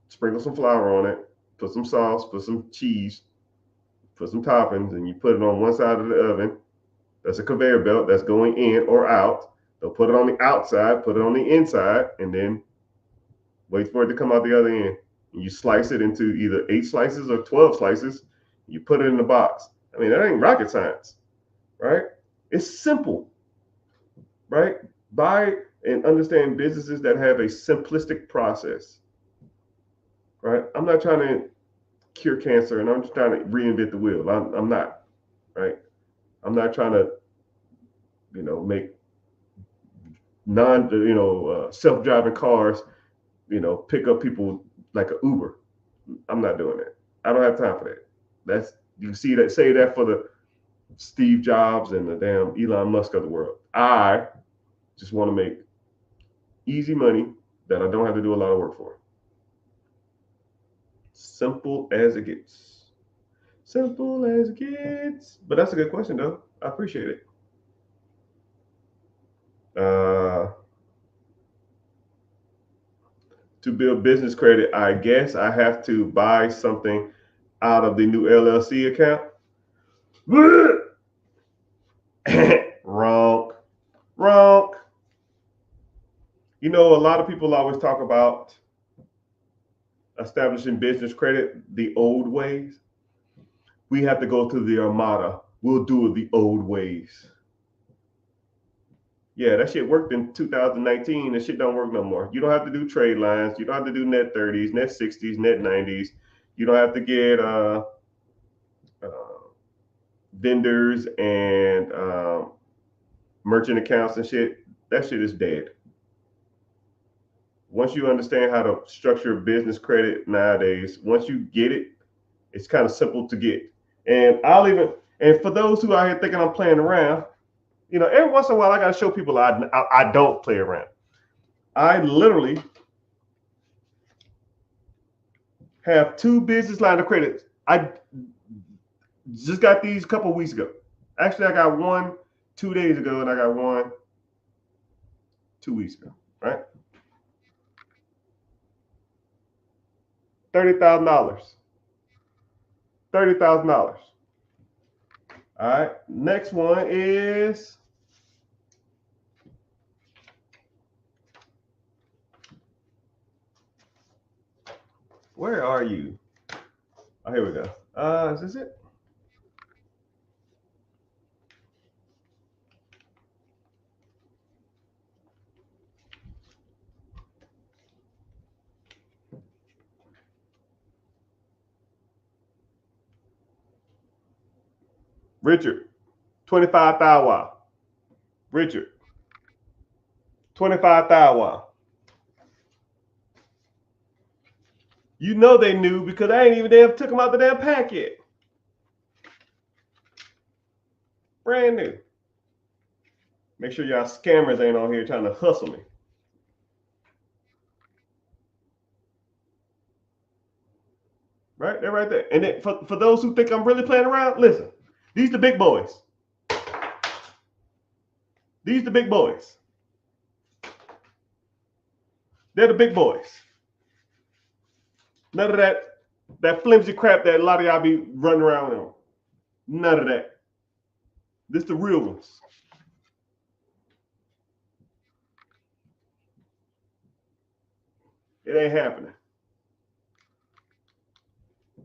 sprinkle some flour on it, put some sauce, put some cheese, put some toppings, and you put it on one side of the oven. That's a conveyor belt that's going in or out. They'll put it on the outside, put it on the inside, and then wait for it to come out the other end. And you slice it into either 8 slices or 12 slices. You put it in the box. I mean, that ain't rocket science, right? It's simple, right? Buy and understand businesses that have a simplistic process, right? I'm not trying to cure cancer, and I'm just trying to reinvent the wheel. I'm not, right? I'm not trying to, make self-driving cars, pick up people like an Uber. I'm not doing that. I don't have time for that. That's you see that say that for the Steve Jobs and the damn Elon Musk of the world. I just want to make easy money that I don't have to do a lot of work for. Simple as it gets. Simple as it gets. But that's a good question, though. I appreciate it. To build business credit, I guess I have to buy something out of the new LLC account. Wrong. A lot of people always talk about establishing business credit the old ways. We have to go through the Armada. We'll do it the old ways. Yeah, that shit worked in 2019. That shit don't work no more. You don't have to do trade lines. You don't have to do net 30s, net 60s, net 90s. You don't have to get vendors and merchant accounts and shit. That shit is dead. Once you understand how to structure business credit nowadays, once you get it, it's kind of simple to get. And for those who out here thinking I'm playing around, every once in a while I gotta show people I don't play around. I literally have 2 business line of credit. I just got these a couple of weeks ago. Actually, I got one 2 days ago, and I got one 2 weeks ago. Right? $30,000. $30,000. All right. Next one is where are you? Oh, here we go. Is this it? Richard, 25,000. Richard, 25,000. You know they knew because I ain't even damn took them out the damn packet. Brand new. Make sure y'all scammers ain't on here trying to hustle me. Right? They're right there. And then for those who think I'm really playing around, listen. These the big boys. These the big boys. They're the big boys. None of that flimsy crap that a lot of y'all be running around on. None of that. This the real ones. It ain't happening.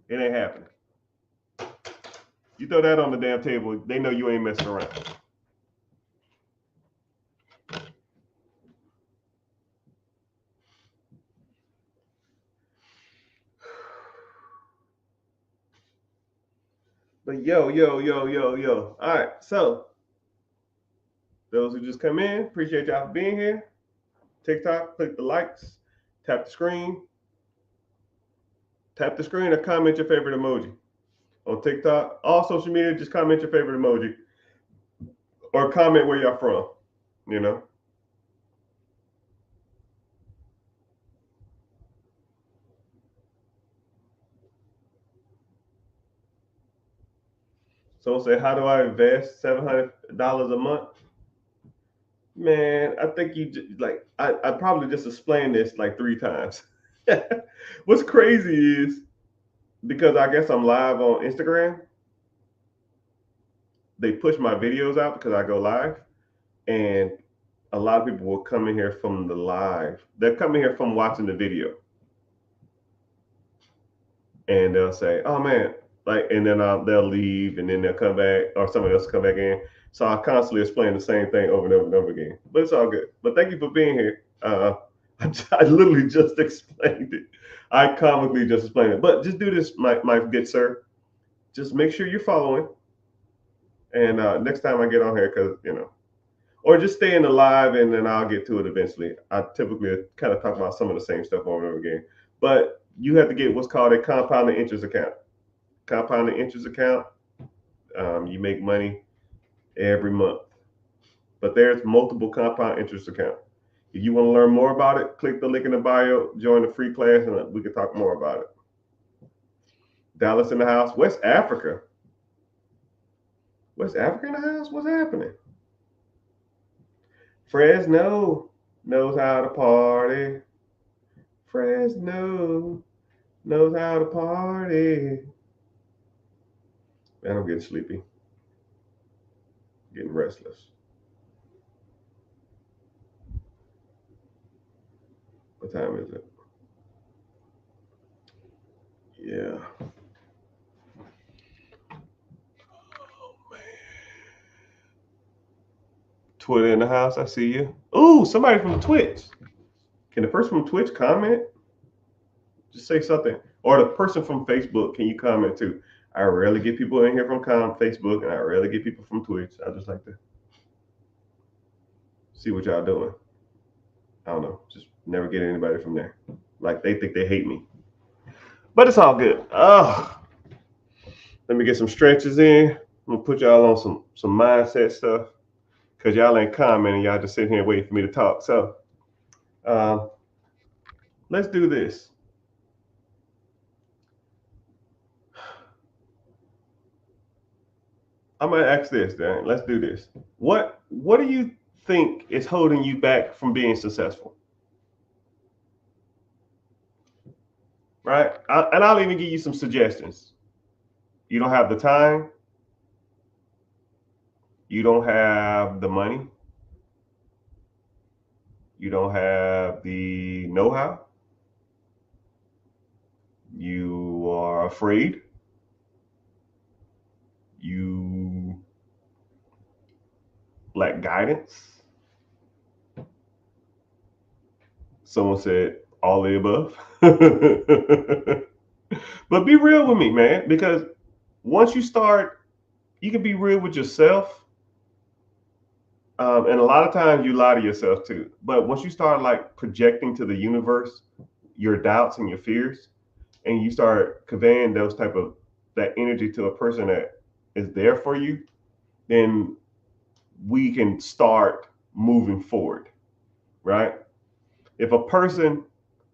It ain't happening. You throw that on the damn table, they know you ain't messing around. But yo. All right, so those who just come in, appreciate y'all for being here. TikTok, click the likes, tap the screen. Tap the screen or comment your favorite emoji. On TikTok, all social media, just comment your favorite emoji or comment where y'all from, Someone say, how do I invest $700 a month? Man, I think I probably just explained this like 3 times. What's crazy is because I guess I'm live on Instagram, they push my videos out because I go live, and a lot of people will come in here from the live. They're coming here from watching the video, and they'll say, "Oh man," like, and then they'll leave, and then they'll come back, or somebody else come back in. So I constantly explain the same thing over and over and over again. But it's all good. But thank you for being here. I literally just explained it. I comically just explained it. But just do this, my good sir. Just make sure you're following. And next time I get on here, because or just stay in the live, and then I'll get to it eventually. I typically kind of talk about some of the same stuff over and over again. But you have to get what's called a compounding interest account. Compounding interest account, you make money every month. But there's multiple compound interest accounts. If you want to learn more about it, click the link in the bio, join the free class, and we can talk more about it. Dallas in the house. West Africa. West Africa in the house? What's happening? Fresno knows how to party. Fresno knows how to party. Man, I'm getting sleepy. Getting restless. What time is it? Yeah. Oh man. Twitter in the house. I see you. Ooh, somebody from Twitch. Can the person from Twitch comment? Just say something. Or the person from Facebook, can you comment too? I rarely get people in here from Facebook, and I rarely get people from Twitch. I just like to see what y'all doing. I don't know. Just never get anybody from there. Like, they think they hate me. But it's all good. Let me get some stretches in. I'm gonna put y'all on some mindset stuff, because y'all ain't commenting. Y'all just sitting here waiting for me to talk. So let's do this. I'm gonna ask this, Dan. Let's do this. What do you think is holding you back from being successful? Right? And I'll even give you some suggestions. You don't have the time. You don't have the money. You don't have the know-how. You are afraid. You lack guidance. Someone said all the above. But be real with me, man, because once you start, you can be real with yourself. And a lot of times you lie to yourself too. But once you start like projecting to the universe your doubts and your fears, and you start conveying those type of that energy to a person that is there for you, then we can start moving forward, right? If a person,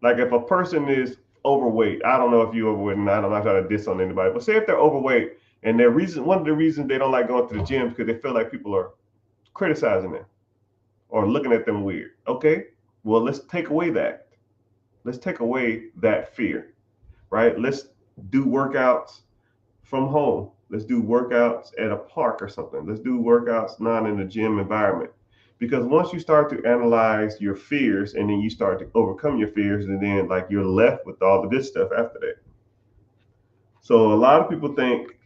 if a person is overweight, I don't know if you're overweight or not. I'm not trying to diss on anybody, but say if they're overweight and one of the reasons they don't like going to the gym is because they feel like people are criticizing them or looking at them weird. Okay, well, let's take away that. Let's take away that fear, right? Let's do workouts from home. Let's do workouts at a park or something. Let's do workouts not in a gym environment. Because once you start to analyze your fears and then you start to overcome your fears, and then like you're left with all the good stuff after that. So a lot of people think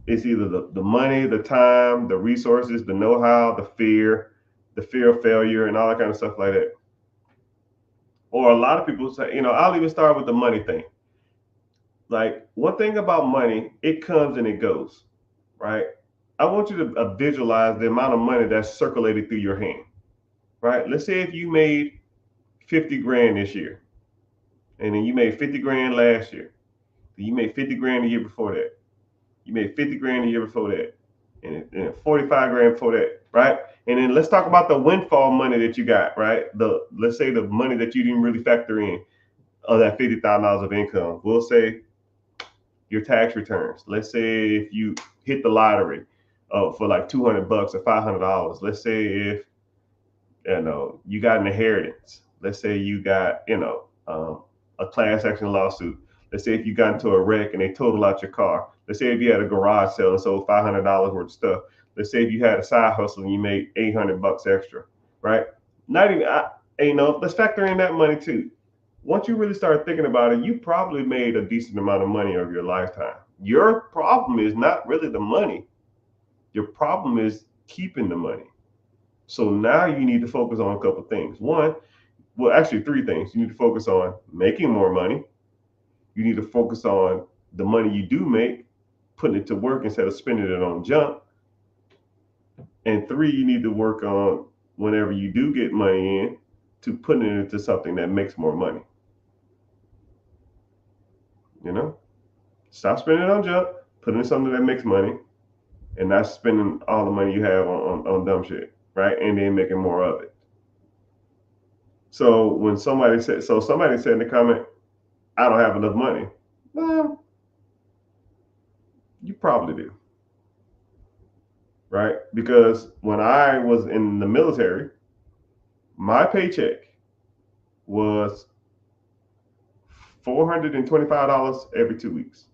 it's either the money, the time, the resources, the know-how, the fear of failure, and all that kind of stuff like that. Or a lot of people say, I'll even start with the money thing. Like, one thing about money, it comes and it goes, right? I want you to visualize the amount of money that's circulated through your hand, right? Let's say if you made 50 grand this year, and then you made 50 grand last year, then you made 50 grand the year before that. You made 50 grand the year before that, and 45 grand before that, right? And then let's talk about the windfall money that you got, right? Let's say the money that you didn't really factor in of that $50,000 of income. We'll say your tax returns. Let's say if you hit the lottery for like $200 or $500. Let's say if you got an inheritance. Let's say you got a class action lawsuit. Let's say if you got into a wreck and they totaled out your car. Let's say if you had a garage sale and sold $500 worth of stuff. Let's say if you had a side hustle and you made $800 extra, right? Not even, let's factor in that money too. Once you really start thinking about it, you probably made a decent amount of money over your lifetime. Your problem is not really the money. Your problem is keeping the money. So now you need to focus on a couple of things. One, well, actually three things. You need to focus on making more money. You need to focus on the money you do make, putting it to work instead of spending it on junk. And three, you need to work on whenever you do get money in to putting it into something that makes more money. You know, stop spending it on junk, put it in something that makes money, and not spending all the money you have on dumb shit, right? And then making more of it. So when somebody said in the comment, I don't have enough money. Well, you probably do. Right? Because when I was in the military, my paycheck was $425 every 2 weeks.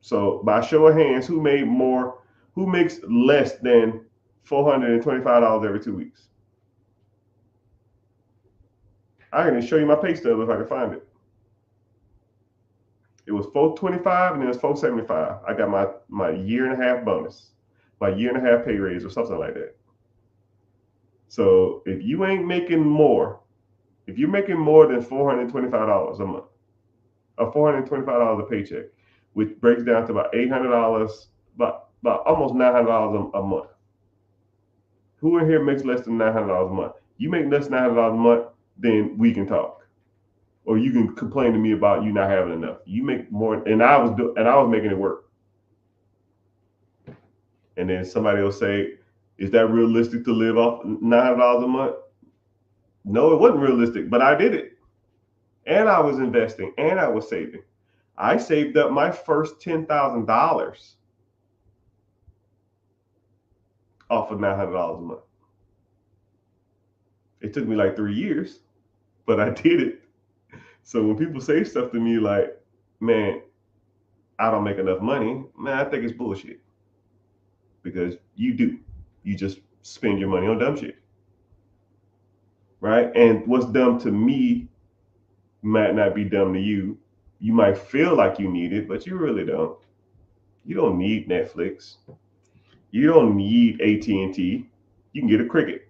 So by show of hands, who makes less than $425 every 2 weeks? I can show you my pay stub if I can find it. It was $425 and then it was $475. I got my year and a half bonus, my year and a half pay raise or something like that. So if you ain't making more, if you're making more than $425 a month, or $425 a paycheck, which breaks down to about $800, about almost $900 a month. Who in here makes less than $900 a month? You make less than $900 a month, then we can talk. Or you can complain to me about you not having enough. You make more, and I was making it work. And then somebody will say, "Is that realistic to live off $900 a month?" No, it wasn't realistic, but I did it, and I was investing, and I was saving. I saved up my first $10,000 off of $900 a month. It took me like 3 years, but I did it. So when people say stuff to me like, "Man, I don't make enough money," man, I think it's bullshit. Because you do. You just spend your money on dumb shit. Right? And what's dumb to me might not be dumb to you. You might feel like you need it, but you really don't. You don't need Netflix. You don't need AT&T. You can get a Cricket.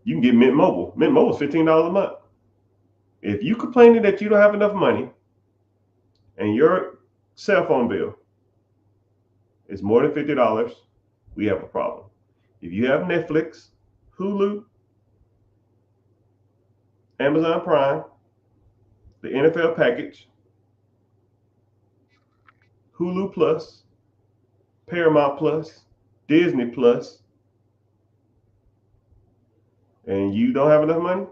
You can get Mint Mobile. Mint Mobile is $15 a month. If you complaining that you don't have enough money and your cell phone bill is more than $50, we have a problem. If you have Netflix, Hulu, Amazon Prime, the NFL package, Hulu Plus, Paramount Plus, Disney Plus, and you don't have enough money,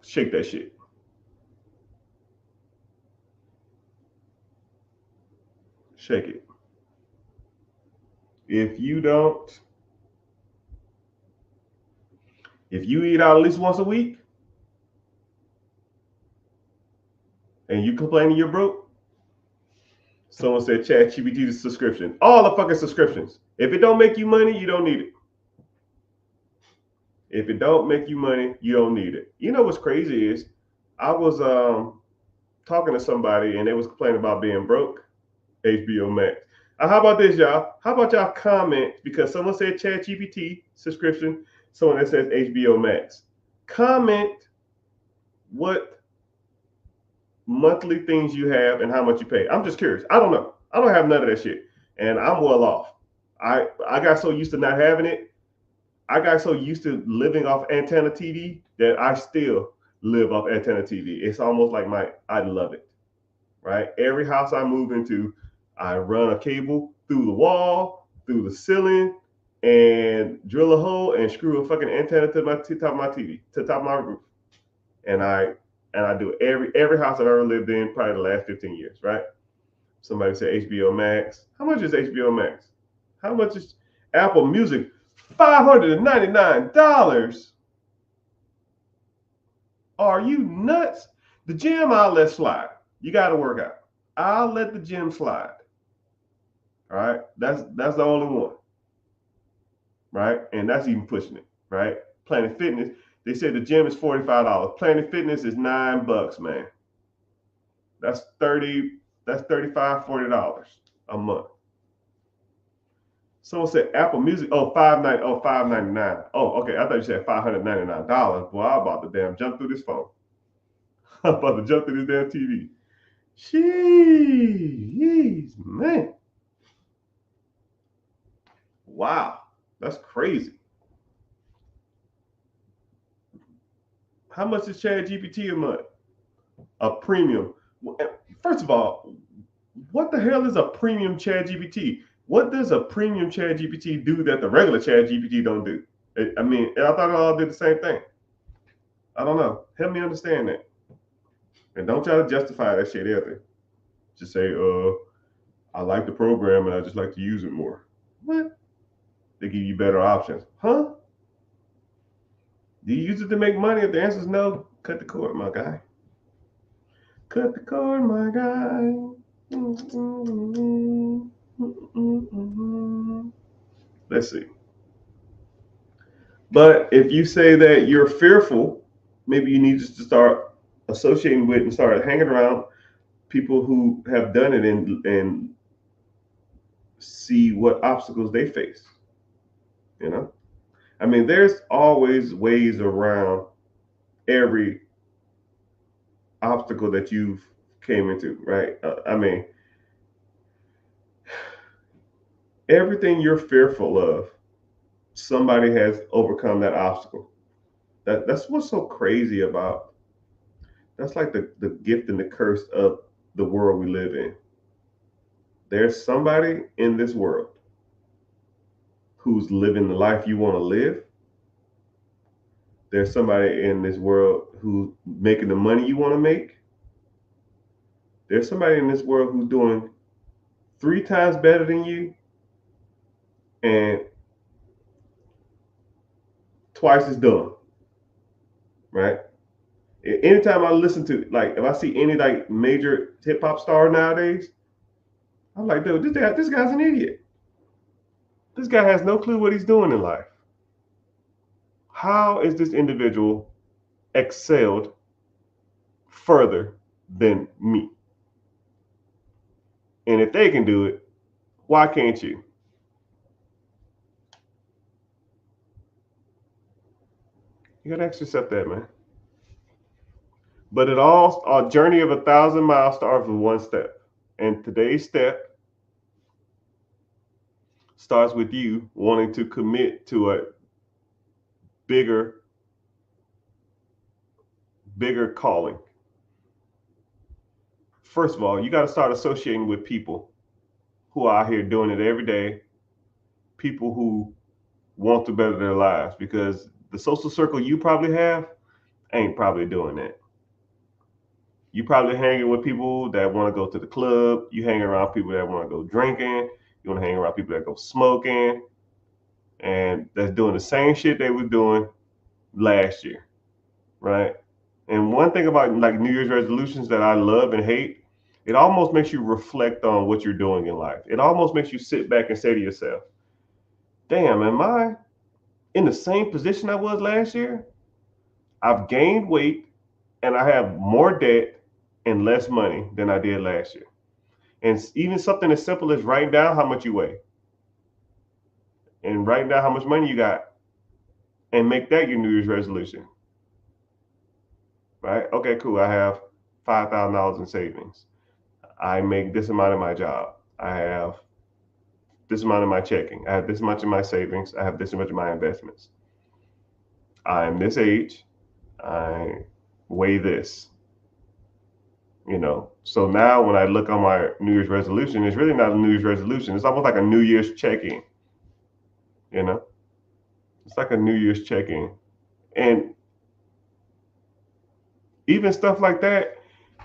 shake that shit. Shake it. If you eat out at least once a week and you complaining you're broke, someone said ChatGPT subscription. All the fucking subscriptions. If it don't make you money, you don't need it. If it don't make you money, you don't need it. You know what's crazy is I was talking to somebody and they was complaining about being broke. HBO Max. How about this, y'all? How about y'all comment, because someone said ChatGPT subscription, someone that says HBO Max. Comment what monthly things you have and how much you pay. I'm just curious. I don't know. I don't have none of that shit, and I'm well off. I got so used to not having it. I got so used to living off antenna TV that I still live off antenna TV. It's almost like I love it, right? Every house I move into, I run a cable through the wall, through the ceiling, and drill a hole and screw a fucking antenna to top of my TV, to the top of my roof. And I do every house I've ever lived in, probably the last 15 years, right? Somebody said HBO Max. How much is HBO Max? How much is Apple Music? $599. Are you nuts? The gym, I'll let slide. You got to work out. I'll let the gym slide. All right, that's the only one, right? And that's even pushing it, right? Planet Fitness, they said the gym is $45. Planet Fitness is $9, man. That's 30. That's $35, $40 a month. Someone said Apple Music. Oh, $599. Oh, okay. I thought you said $599. Boy, I'm about to damn jump through this phone. I'm about to jump through this damn TV. Jeez, man. Wow, that's crazy. How much is ChatGPT a month? A premium. First of all, what the hell is a premium ChatGPT? What does a premium ChatGPT do that the regular ChatGPT don't do? I mean, I thought it all did the same thing. I don't know. Help me understand that. And don't try to justify that shit either. Just say, I like the program and I just like to use it more. What? They give you better options. Huh? Do you use it to make money? If the answer is no, cut the cord, my guy. Cut the cord, my guy. Let's see. But if you say that you're fearful, maybe you need to start associating with and start hanging around people who have done it and see what obstacles they face. You know, I mean, there's always ways around every obstacle that you've came into, right? I mean, everything you're fearful of, somebody has overcome that obstacle. That's what's so crazy about. That's like the gift and the curse of the world we live in. There's somebody in this world who's living the life you want to live. There's somebody in this world who's making the money you want to make. There's somebody in this world who's doing 3 times better than you and twice as dumb, right? Anytime I listen to, like, if I see any like major hip hop star nowadays, I'm like, dude, this guy's an idiot. This guy has no clue what he's doing in life. How is this individual excelled further than me? And if they can do it, why can't you? You gotta ask yourself that, man. But it all, a journey of 1,000 miles starts with one step. And today's step starts with you wanting to commit to a bigger calling. First of all, you got to start associating with people who are out here doing it every day, people who want to better their lives, because the social circle you probably have ain't probably doing that. You probably hanging with people that want to go to the club. You hanging around people that want to go drinking. You want to hang around people that go smoking, and that's doing the same shit they were doing last year, right? And one thing about like New Year's resolutions that I love and hate, it almost makes you reflect on what you're doing in life. It almost makes you sit back and say to yourself, damn, am I in the same position I was last year? I've gained weight and I have more debt and less money than I did last year. And even something as simple as writing down how much you weigh and writing down how much money you got and make that your New Year's resolution. Right? Okay, cool. I have $5,000 in savings. I make this amount in my job. I have this amount in my checking. I have this much in my savings. I have this much in my investments. I'm this age. I weigh this. You know, so now when I look on my New Year's resolution, it's really not a New Year's resolution. It's almost like a New Year's check-in. You know, it's like a New Year's check-in. And even stuff like that,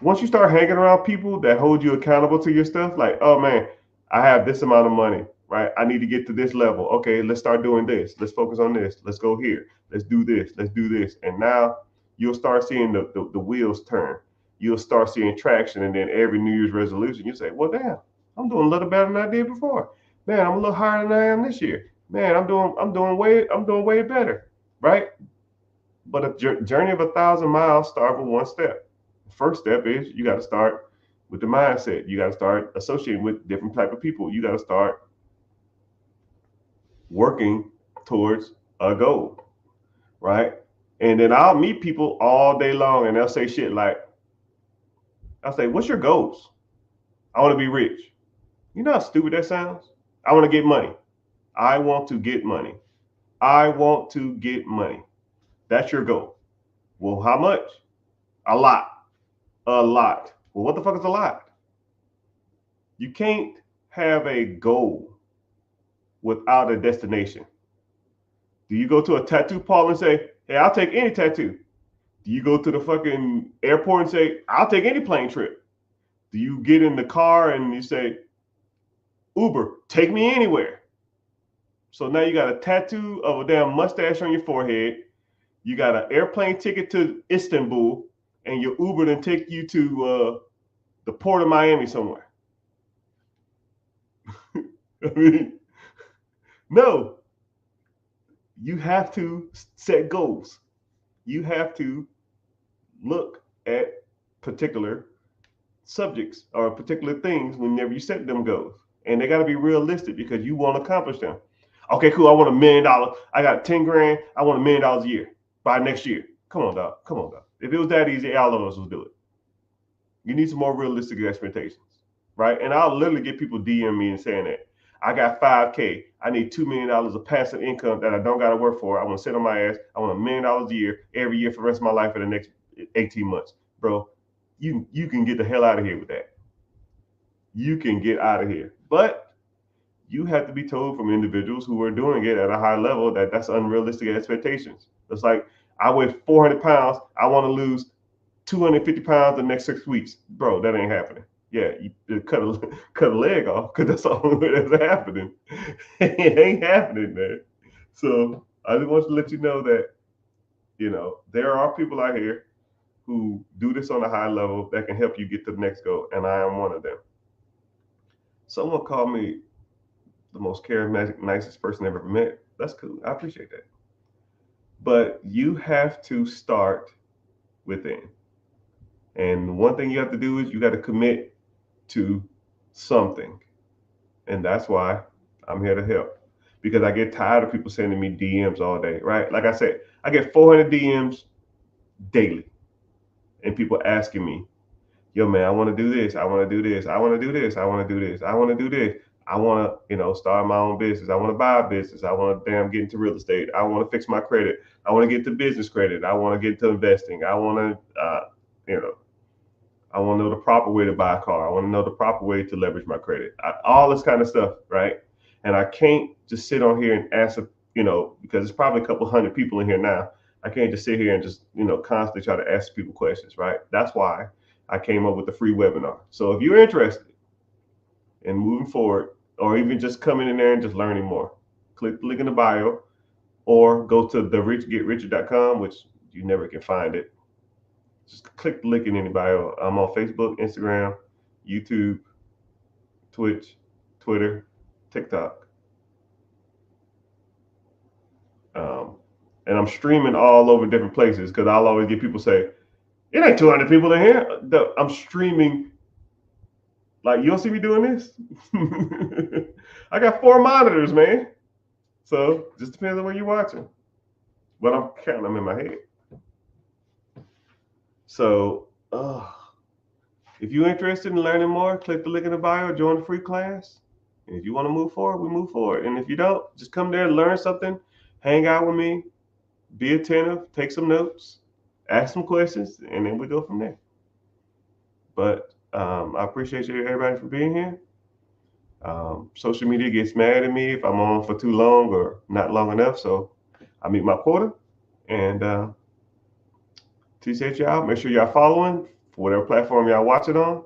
once you start hanging around people that hold you accountable to your stuff, like, oh man, I have this amount of money, right? I need to get to this level. Okay, let's start doing this. Let's focus on this. Let's go here. Let's do this. Let's do this. And now you'll start seeing the wheels turn. You'll start seeing traction. And then every New Year's resolution, you say, well, damn, I'm doing a little better than I did before. Man, I'm a little higher than I am this year. Man, I'm doing way better, right? But a journey of 1,000 miles start with one step. The first step is you got to start with the mindset. You got to start associating with different type of people. You got to start working towards a goal, right? And then I'll meet people all day long, and they'll say shit like, I'll say, "What's your goals?" I want to be rich. You know how stupid that sounds? I want to get money. I want to get money. I want to get money. That's your goal. Well, how much? A lot. A lot. Well, what the fuck is a lot? You can't have a goal without a destination. Do you go to a tattoo parlor and say, hey, I'll take any tattoo? Do you go to the fucking airport and say, I'll take any plane trip? Do you get in the car and you say, Uber, take me anywhere? So now you got a tattoo of a damn mustache on your forehead. You got an airplane ticket to Istanbul, and your Uber then take you to the port of Miami somewhere. I mean, no. You have to set goals. You have to look at particular subjects or particular things whenever you set them goals. And they got to be realistic because you want to accomplish them. Okay, cool. I want $1 million. I got 10 grand. I want $1 million a year by next year. Come on, dog. Come on, dog. If it was that easy, all of us would do it. You need some more realistic expectations, right? And I'll literally get people DM me and saying that. I got 5K. I need $2 million of passive income that I don't got to work for. I want to sit on my ass. I want $1 million a year every year for the rest of my life for the next 18 months. Bro, you can get the hell out of here with that. You can get out of here. But you have to be told from individuals who are doing it at a high level that that's unrealistic expectations. It's like, I weigh 400 pounds. I want to lose 250 pounds the next 6 weeks. Bro, that ain't happening. Yeah, you cut a leg off because that's the only way that's happening. It ain't happening, man. So I just want to let you know that, there are people out here who do this on a high level that can help you get to the next goal, and I am one of them. Someone called me the most charismatic, nicest person I've ever met. That's cool. I appreciate that. But you have to start within. And one thing you have to do is you got to commit to something. And that's why I'm here to help. Because I get tired of people sending me DMs all day, right? Like I said, I get 400 DMs daily. And people asking me, yo, man, I want to do this. I want to do this. I want to do this. I want to do this. I want to do this. I want to, start my own business. I want to buy a business. I want to get into real estate. I want to fix my credit. I want to get to business credit. I want to get to investing. I want to, I want to know the proper way to buy a car. I want to know the proper way to leverage my credit. All this kind of stuff, right? And I can't just sit on here and answer, because there's probably a couple hundred people in here now. I can't just sit here and just, constantly try to ask people questions, right? That's why I came up with the free webinar. So if you're interested in moving forward, or even just coming in there and just learning more, click the link in the bio, or go to therichgetricher.com, which you never can find it. Just click the link in the bio. I'm on Facebook, Instagram, YouTube, Twitch, Twitter, TikTok. And I'm streaming all over different places because I'll always get people say, it ain't 200 people in here. I'm streaming. Like, you don't see me doing this? I got 4 monitors, man. So just depends on where you're watching. But I'm counting them in my head. So if you're interested in learning more, click the link in the bio, join the free class. And if you want to move forward, we move forward. And if you don't, just come there and learn something, hang out with me, be attentive, take some notes, ask some questions, and then we go from there. But I appreciate you, everybody, for being here. Social media gets mad at me if I'm on for too long or not long enough. So I meet my quota. And appreciate y'all. Make sure y'all following for whatever platform y'all watch it on.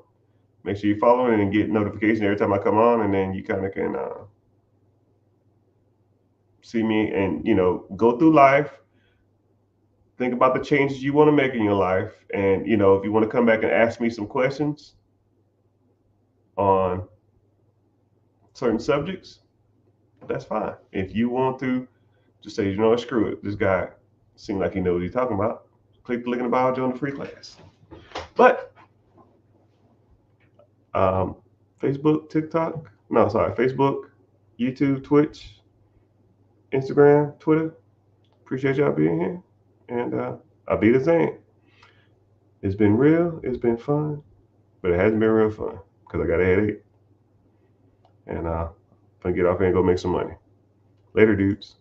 Make sure you follow and get notification every time I come on, and then you kind of can see me and, go through life, think about the changes you want to make in your life. And, if you want to come back and ask me some questions on certain subjects, that's fine. If you want to just say, screw it, this guy seemed like he knows what he's talking about, click the link in the bio, join the free class. But Facebook, TikTok, no, sorry, Facebook, YouTube, Twitch, Instagram, Twitter. Appreciate y'all being here. And I'll be the same. It's been real, it's been fun, but it hasn't been real fun because I got a headache. And I'm going to get off here and go make some money. Later, dudes.